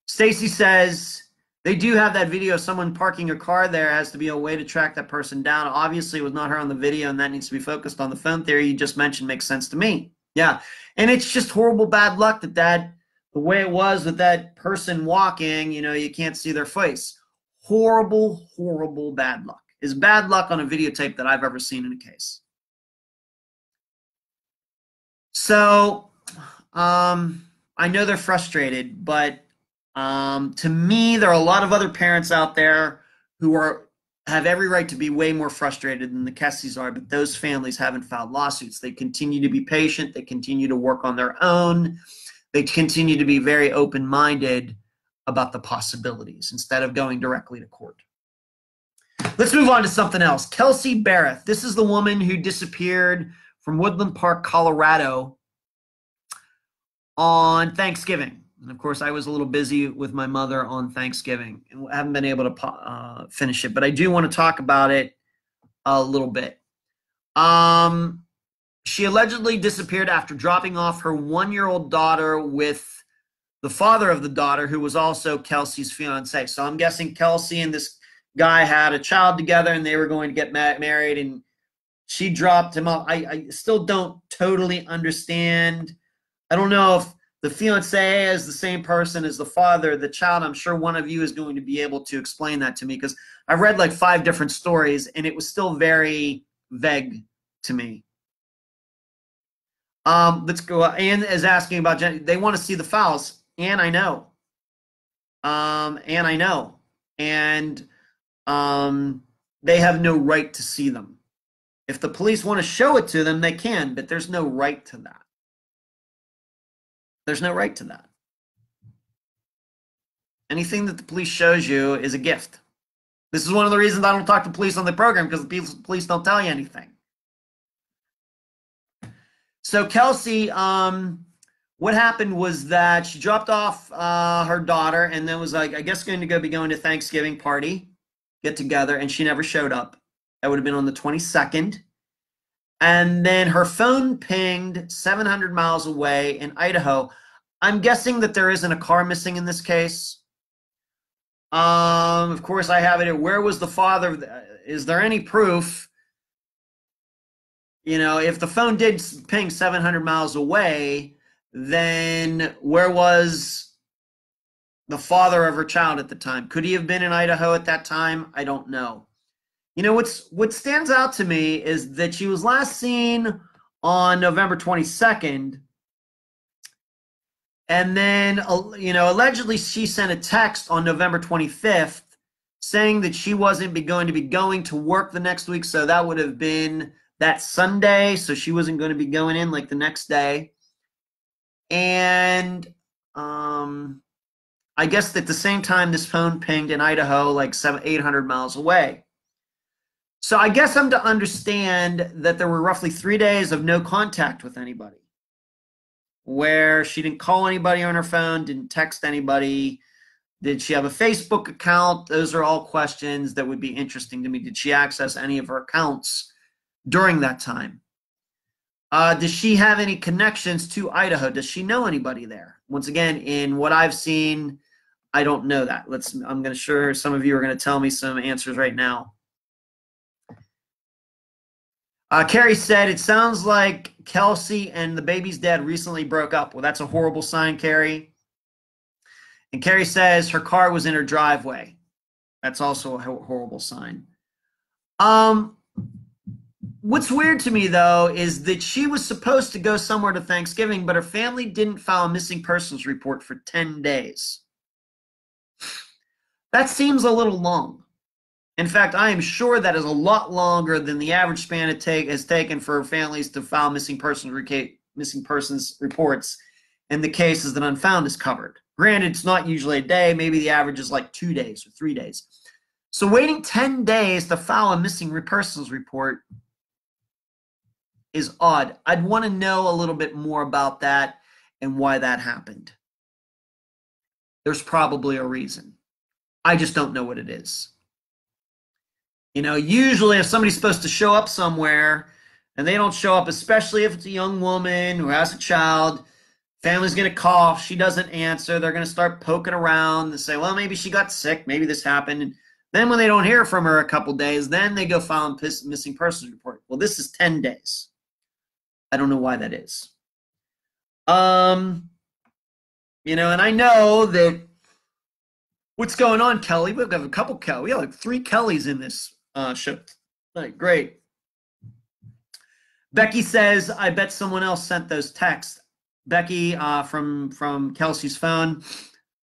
Stacy says, they do have that video of someone parking a car there. Has to be a way to track that person down. Obviously, it was not her on the video, and that needs to be focused on. The phone theory you just mentioned makes sense to me. Yeah, and it's just horrible bad luck that the way it was with that person walking, you can't see their face. Horrible, horrible bad luck. Is bad luck on a videotape that I've ever seen in a case. So, I know they're frustrated, but to me, there are a lot of other parents out there who have every right to be way more frustrated than the Kesses are, but those families haven't filed lawsuits. They continue to be patient. They continue to work on their own. They continue to be very open-minded about the possibilities instead of going directly to court. Let's move on to something else. Kelsey Berreth. This is the woman who disappeared from Woodland Park, Colorado on Thanksgiving. And of course, I was a little busy with my mother on Thanksgiving and haven't been able to finish it, but I do want to talk about it a little bit. She allegedly disappeared after dropping off her 1-year-old daughter with the father of the daughter, who was also Kelsey's fiance. So I'm guessing Kelsey and this guy had a child together and they were going to get married, and she dropped him off. I still don't totally understand. I don't know if the fiance is the same person as the father of the child. I'm sure one of you is going to be able to explain that to me, because I read like 5 different stories and it was still very vague to me. Let's go. Ann is asking about they want to see the files. Ann, I know. And they have no right to see them. If the police want to show it to them, they can, but there's no right to that. There's no right to that. Anything that the police shows you is a gift. This is one of the reasons I don't talk to police on the program, because the police don't tell you anything. So Kelsey, what happened was that she dropped off her daughter and then was like, I guess going to be going to Thanksgiving party, get together, and she never showed up. That would have been on the 22nd. And then her phone pinged 700 miles away in Idaho. I'm guessing that there isn't a car missing in this case. Of course, I have it here. Where was the father? Is there any proof? If the phone did ping 700 miles away, then where was the father of her child at the time? Could he have been in Idaho at that time? I don't know. What stands out to me is that she was last seen on November 22nd. And then, allegedly she sent a text on November 25th saying that she wasn't going to be going to work the next week. So that would have been that Sunday. So she wasn't going to be going in like the next day. And I guess at the same time, this phone pinged in Idaho, like 800 miles away. So I guess I'm to understand that there were roughly 3 days of no contact with anybody, where she didn't call anybody on her phone, didn't text anybody. Did she have a Facebook account? Those are all questions that would be interesting to me. Did she access any of her accounts during that time? Does she have any connections to Idaho? Does she know anybody there? Once again, in what I've seen, I don't know that. I'm going to sure some of you are going to tell me some answers right now. Carrie said, it sounds like Kelsey and the baby's dad recently broke up. Well, that's a horrible sign, Carrie. And Carrie says her car was in her driveway. That's also a horrible sign. What's weird to me, though, is that she was supposed to go somewhere to Thanksgiving, but her family didn't file a missing persons report for 10 days. That seems a little long. In fact, I am sure that is a lot longer than the average span it has taken for families to file missing persons reports in the cases that Unfound is covered. Granted, it's not usually a day. Maybe the average is like 2 days or 3 days. So waiting 10 days to file a missing persons report is odd. I'd want to know a little bit more about that and why that happened. There's probably a reason. I just don't know what it is. You know, usually if somebody's supposed to show up somewhere and they don't show up, especially if it's a young woman who has a child, family's going to call. If she doesn't answer, they're going to start poking around and say, well, maybe she got sick. Maybe this happened. And then when they don't hear from her a couple days, then they go file a missing persons report. Well, this is 10 days. I don't know why that is. You know, and I know that what's going on, Kelly? We have a couple Kelly. We have like 3 Kellys in this show. Right, great. Becky says, I bet someone else sent those texts. Becky from Kelsey's phone.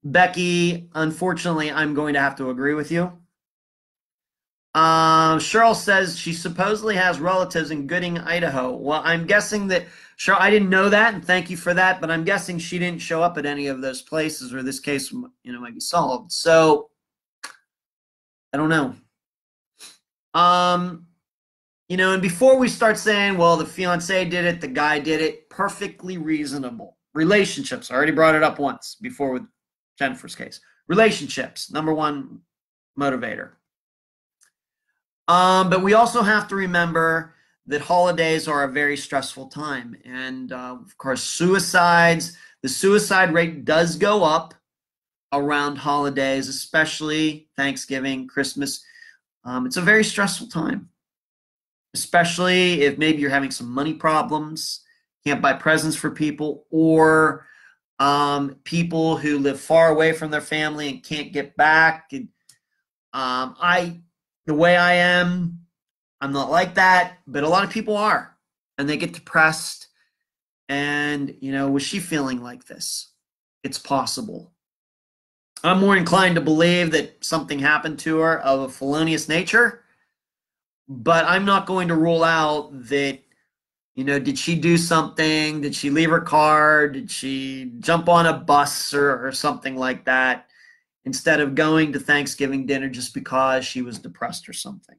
Becky, unfortunately, I'm going to have to agree with you. Cheryl says she supposedly has relatives in Gooding, Idaho. Well, I'm guessing that, Cheryl, I didn't know that, and thank you for that, but I'm guessing she didn't show up at any of those places, or this case, you know, might be solved. So, I don't know. You know, and before we start saying, well, the fiance did it, the guy did it, perfectly reasonable. Relationships, I already brought it up once before with Jennifer's case. Relationships, #1 motivator. But we also have to remember that holidays are a very stressful time. And of course, suicides, the suicide rate does go up around holidays, especially Thanksgiving, Christmas. It's a very stressful time, especially if maybe you're having some money problems, can't buy presents for people, or people who live far away from their family and can't get back. And the way I am, I'm not like that, but a lot of people are, and they get depressed. And, you know, was she feeling like this? It's possible. I'm more inclined to believe that something happened to her of a felonious nature, but I'm not going to rule out that, you know, did she do something? Did she leave her car? Did she jump on a bus or something like that, instead of going to Thanksgiving dinner just because she was depressed or something?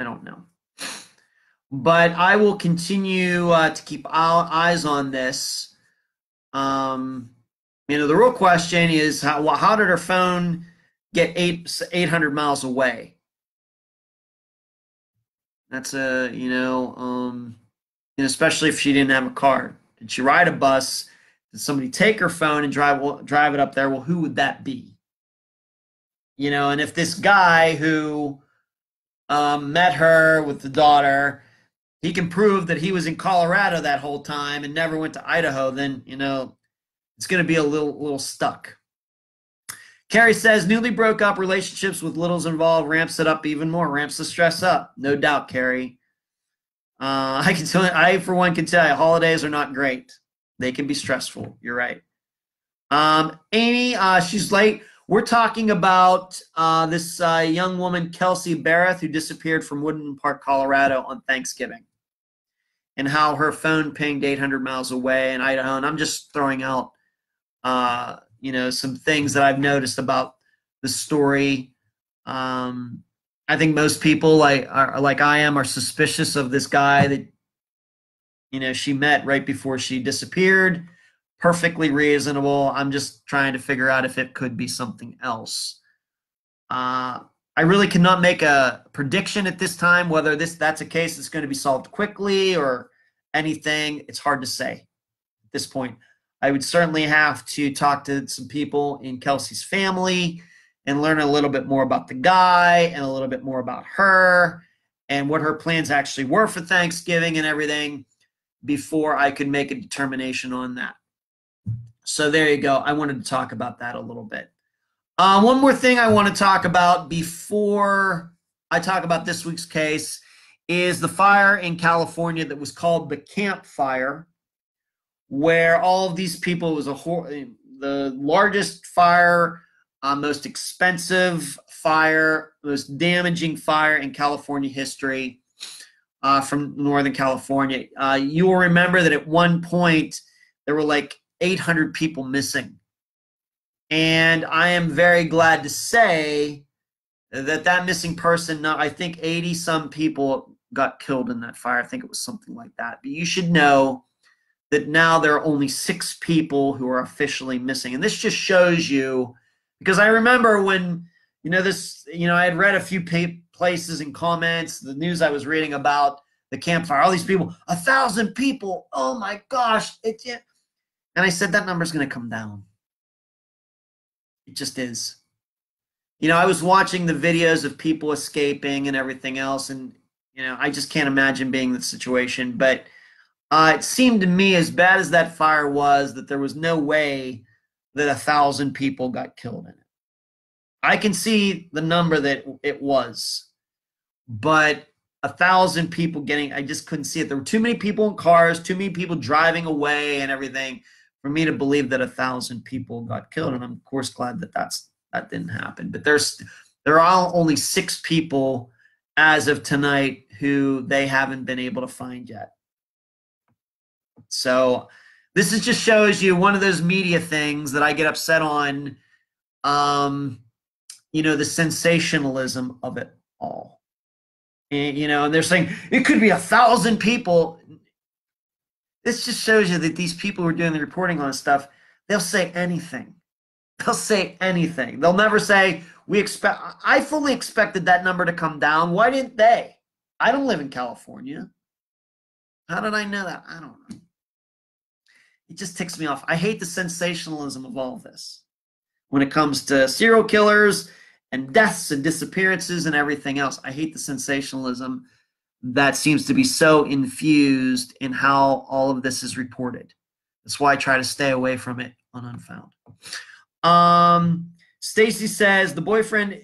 I don't know. But I will continue to keep eyes on this. You know, the real question is, how did her phone get 800 miles away? That's you know, and especially if she didn't have a car. Did she ride a bus? Did somebody take her phone and drive it up there? Well, who would that be? You know, and if this guy who met her with the daughter, he can prove that he was in Colorado that whole time and never went to Idaho, then, you know, it's going to be a little stuck. Carrie says, newly broke up relationships with littles involved ramps it up even more, ramps the stress up. No doubt, Carrie. I, for one, can tell you, holidays are not great. They can be stressful. You're right. Amy, she's late. We're talking about this young woman, Kelsey Berreth, who disappeared from Woodland Park, Colorado on Thanksgiving, and how her phone pinged 800 miles away in Idaho. And I'm just throwing out, you know, some things that I've noticed about the story. I think most people like I am are suspicious of this guy that she met right before she disappeared. Perfectly reasonable. I'm just trying to figure out if it could be something else. I really cannot make a prediction at this time whether that's a case that's going to be solved quickly or anything. It's hard to say at this point. I would certainly have to talk to some people in Kelsey's family and learn a little bit more about the guy and a little bit more about her and what her plans actually were for Thanksgiving and everything before I could make a determination on that. So there you go. I wanted to talk about that a little bit. One more thing I want to talk about before I talk about this week's case is the fire in California that was called the Camp Fire, where all of these people, it was the largest fire, most expensive fire, most damaging fire in California history from Northern California. You will remember that at one point there were like 800 people missing. And I am very glad to say that missing person, I think 80 some people got killed in that fire. I think it was something like that. But you should know that now there are only 6 people who are officially missing. And this just shows you, because I remember when, I had read a few places and comments, the news I was reading about the campfire, all these people, 1,000 people, oh my gosh. And I said that number's going to come down. It just is. I was watching the videos of people escaping and everything else, and, I just can't imagine being in the situation. But it seemed to me, as bad as that fire was, that there was no way that 1,000 people got killed in it. I can see the number that it was, but 1,000 people I just couldn't see it. There were too many people in cars, too many people driving away and everything for me to believe that 1,000 people got killed. And I'm of course glad that didn't happen. But there are only 6 people as of tonight who they haven't been able to find yet. So this just shows you one of those media things that I get upset on, the sensationalism of it all. And they're saying it could be 1,000 people. This just shows you that these people who are doing the reporting on this stuff, they'll say anything. They'll say anything. They'll never say, I fully expected that number to come down. Why didn't they? I don't live in California. How did I know that? I don't know. It just ticks me off. I hate the sensationalism of all of this when it comes to serial killers and deaths and disappearances and everything else. I hate the sensationalism that seems to be so infused in how all of this is reported. That's why I try to stay away from it on Unfound. Stacy says the boyfriend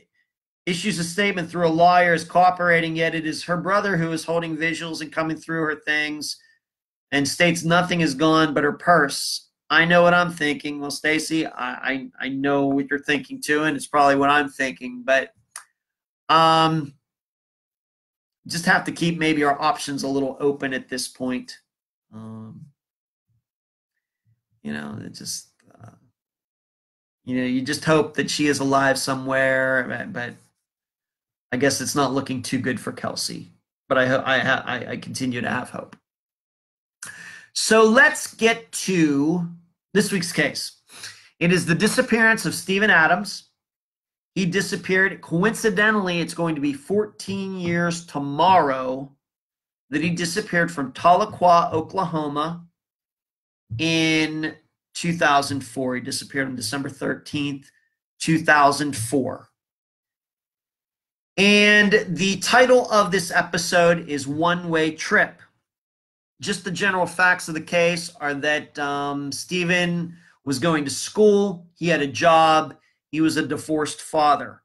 issues a statement through a lawyer is cooperating, yet it is her brother who is holding visuals and coming through her things and states nothing is gone but her purse. I know what I'm thinking. Well, Stacy, I know what you're thinking too, and it's probably what I'm thinking, but just have to keep maybe our options a little open at this point. It just, you just hope that she is alive somewhere, but I guess it's not looking too good for Kelsey. But I continue to have hope. So let's get to this week's case. It is the disappearance of Steven Adams. He disappeared. Coincidentally, it's going to be 14 years tomorrow that he disappeared from Tahlequah, Oklahoma in 2004. He disappeared on December 13th, 2004. And the title of this episode is One Way Trip. Just the general facts of the case are that Steven was going to school. He had a job. He was a divorced father.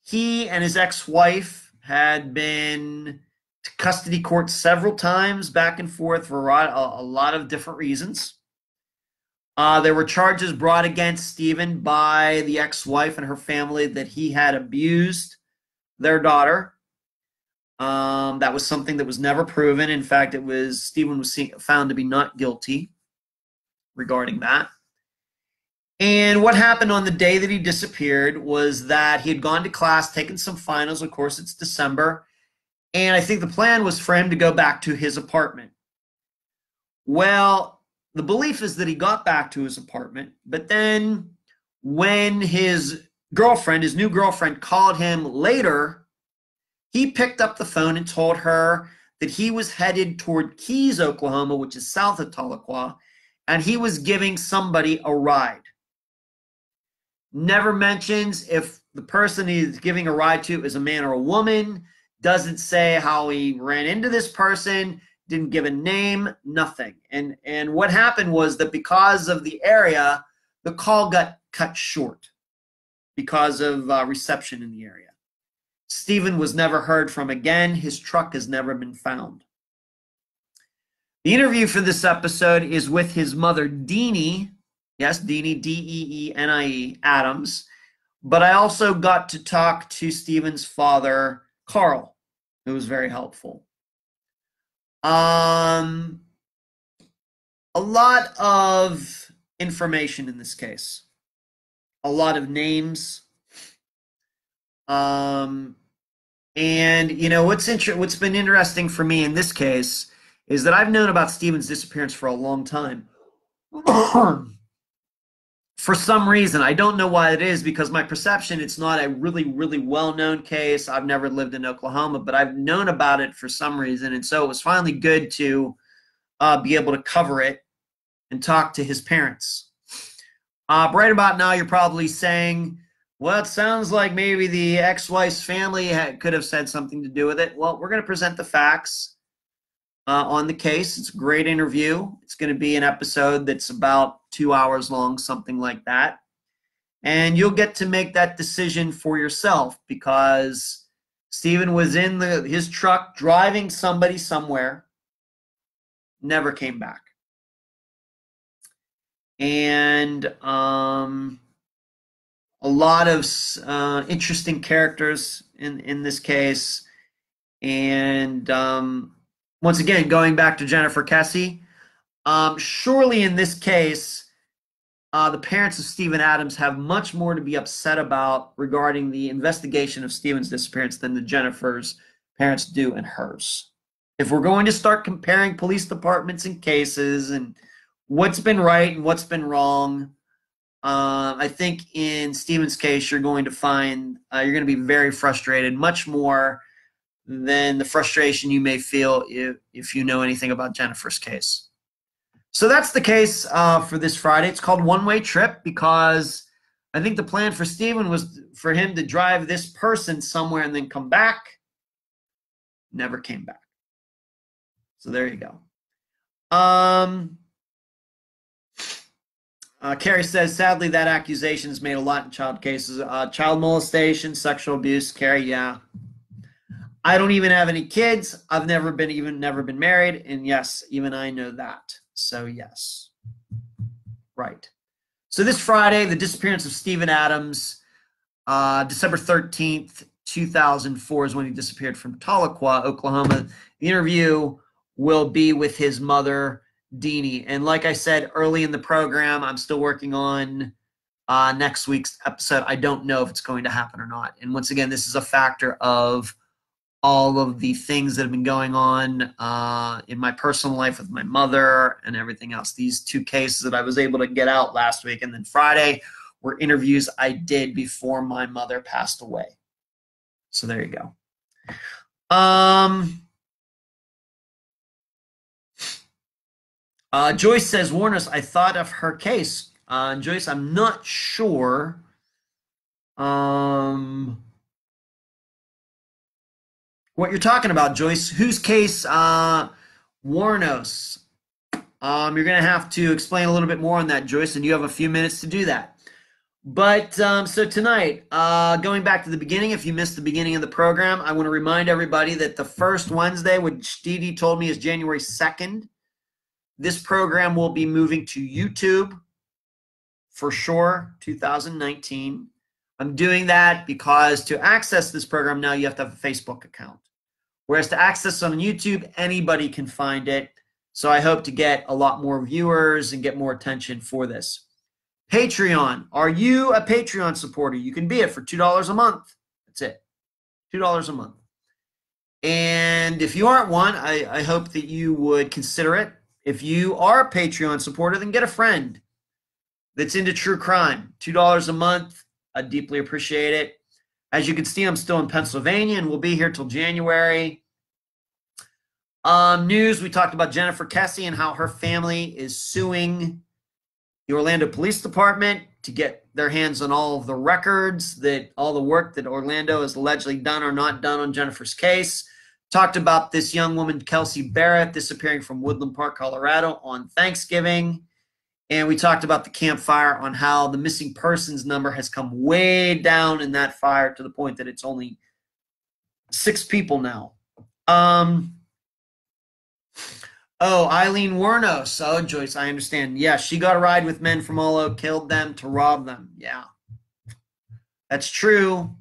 He and his ex-wife had been to custody court several times, back and forth for a lot of different reasons. There were charges brought against Steven by the ex-wife and her family that he had abused their daughter. That was something that was never proven. In fact, Steven was found to be not guilty regarding that. And what happened on the day that he disappeared was that he had gone to class, taken some finals. Of course, it's December. And I think the plan was for him to go back to his apartment. Well, the belief is that he got back to his apartment, but then when his new girlfriend, called him later, he picked up the phone and told her that he was headed toward Keys, Oklahoma, which is south of Tahlequah, and he was giving somebody a ride. Never mentions if the person he's giving a ride to is a man or a woman, doesn't say how he ran into this person, didn't give a name, nothing. And what happened was that because of the area, the call got cut short because of reception in the area. Stephen was never heard from again. His truck has never been found. The interview for this episode is with his mother, Deanie. Yes, Deanie, D-E-E-N-I-E, Adams. But I also got to talk to Stephen's father, Carl, who was very helpful. A lot of information in this case. A lot of names. And you know what's been interesting for me in this case is that I've known about Stephen's disappearance for a long time. For some reason, I don't know why it is, because my perception, it's not a really, really well-known case. I've never lived in Oklahoma, but I've known about it for some reason. And so it was finally good to be able to cover it and talk to his parents. Right about now, you're probably saying, well, it sounds like maybe the ex-wife's family could have said something to do with it. Well, we're going to present the facts on the case. It's a great interview. It's going to be an episode that's about 2 hours long, something like that. And you'll get to make that decision for yourself, because Stephen was in his truck driving somebody somewhere, never came back. And a lot of interesting characters in this case. And once again, going back to Jennifer Kesse, surely in this case, the parents of Stephen Adams have much more to be upset about regarding the investigation of Stephen's disappearance than the Jennifer's parents do in hers. If we're going to start comparing police departments and cases and what's been right and what's been wrong, I think in Stephen's case, you're going to find you're going to be very frustrated, much more than the frustration you may feel if you know anything about Jennifer's case. So that's the case for this Friday. It's called One Way Trip because I think the plan for Stephen was for him to drive this person somewhere and then come back. Never came back. So there you go. Carrie says, sadly, that accusation is made a lot in child cases. Child molestation, sexual abuse. Carrie, yeah. I don't even have any kids. I've never been married. And yes, even I know that. So yes. Right. So this Friday, the disappearance of Stephen Adams, December 13th, 2004 is when he disappeared from Tahlequah, Oklahoma. The interview will be with his mother, Deanie. And like I said early in the program, I'm still working on next week's episode. I don't know if it's going to happen or not. And once again, this is a factor of all of the things that have been going on in my personal life with my mother and everything else. These two cases that I was able to get out last week and then Friday were interviews I did before my mother passed away. So there you go. Joyce says, warn us, I thought of her case. Joyce, I'm not sure. What you're talking about, Joyce. Whose case? Warn us. You're going to have to explain a little bit more on that, Joyce, and you have a few minutes to do that. But so tonight, going back to the beginning, if you missed the beginning of the program, I want to remind everybody that the first Wednesday, which Dee Dee told me is January 2nd, this program will be moving to YouTube for sure, 2019. I'm doing that because to access this program now, you have to have a Facebook account. Whereas to access on YouTube, anybody can find it. So I hope to get a lot more viewers and get more attention for this. Patreon. Are you a Patreon supporter? You can be it for $2 a month. That's it. $2 a month. And if you aren't one, I hope that you would consider it. If you are a Patreon supporter, then get a friend that's into true crime. $2 a month. I deeply appreciate it. As you can see, I'm still in Pennsylvania and we'll be here till January. News, we talked about Jennifer Kesse and how her family is suing the Orlando Police Department to get their hands on all of the records, that all the work that Orlando has allegedly done or not done on Jennifer's case. Talked about this young woman, Kelsey Berreth, disappearing from Woodland Park, Colorado on Thanksgiving. And we talked about the Camp Fire, on how the missing persons number has come way down in that fire to the point that it's only 6 people now. Oh, Eileen Wernos. Oh, Joyce, I understand. Yeah, she got a ride with men from all over, killed them to rob them. Yeah. That's true.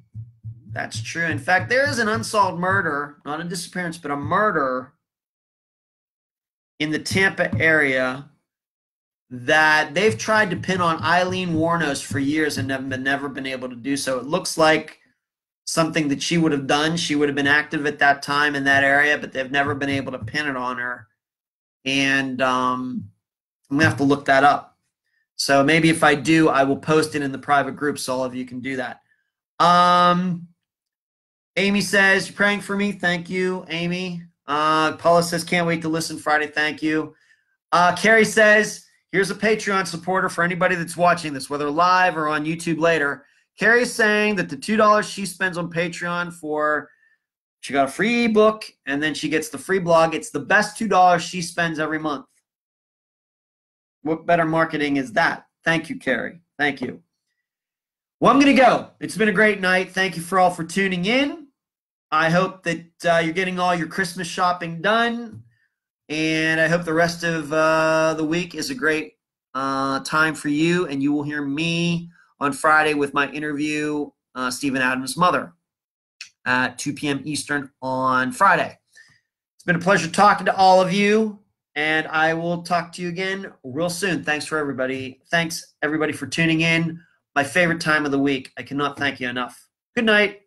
That's true. In fact, there is an unsolved murder, not a disappearance, but a murder in the Tampa area that they've tried to pin on Eileen Wernos for years and never been able to do so. It looks like something that she would have done. She would have been active at that time in that area, but they've never been able to pin it on her. And I'm going to have to look that up. So maybe if I do, I will post it in the private group so all of you can do that. Amy says, you're praying for me. Thank you, Amy. Paula says, can't wait to listen Friday. Thank you. Carrie says, here's a Patreon supporter for anybody that's watching this, whether live or on YouTube later. Carrie is saying that the $2 she spends on Patreon for, she got a free ebook and then she gets the free blog. It's the best $2 she spends every month. What better marketing is that? Thank you, Carrie. Thank you. Well, I'm going to go. It's been a great night. Thank you for all for tuning in. I hope that you're getting all your Christmas shopping done. And I hope the rest of the week is a great time for you. And you will hear me on Friday with my interview, Stephen Adams' mother, at 2 p.m. Eastern on Friday. It's been a pleasure talking to all of you. And I will talk to you again real soon. Thanks for everybody. Thanks, everybody, for tuning in. My favorite time of the week. I cannot thank you enough. Good night.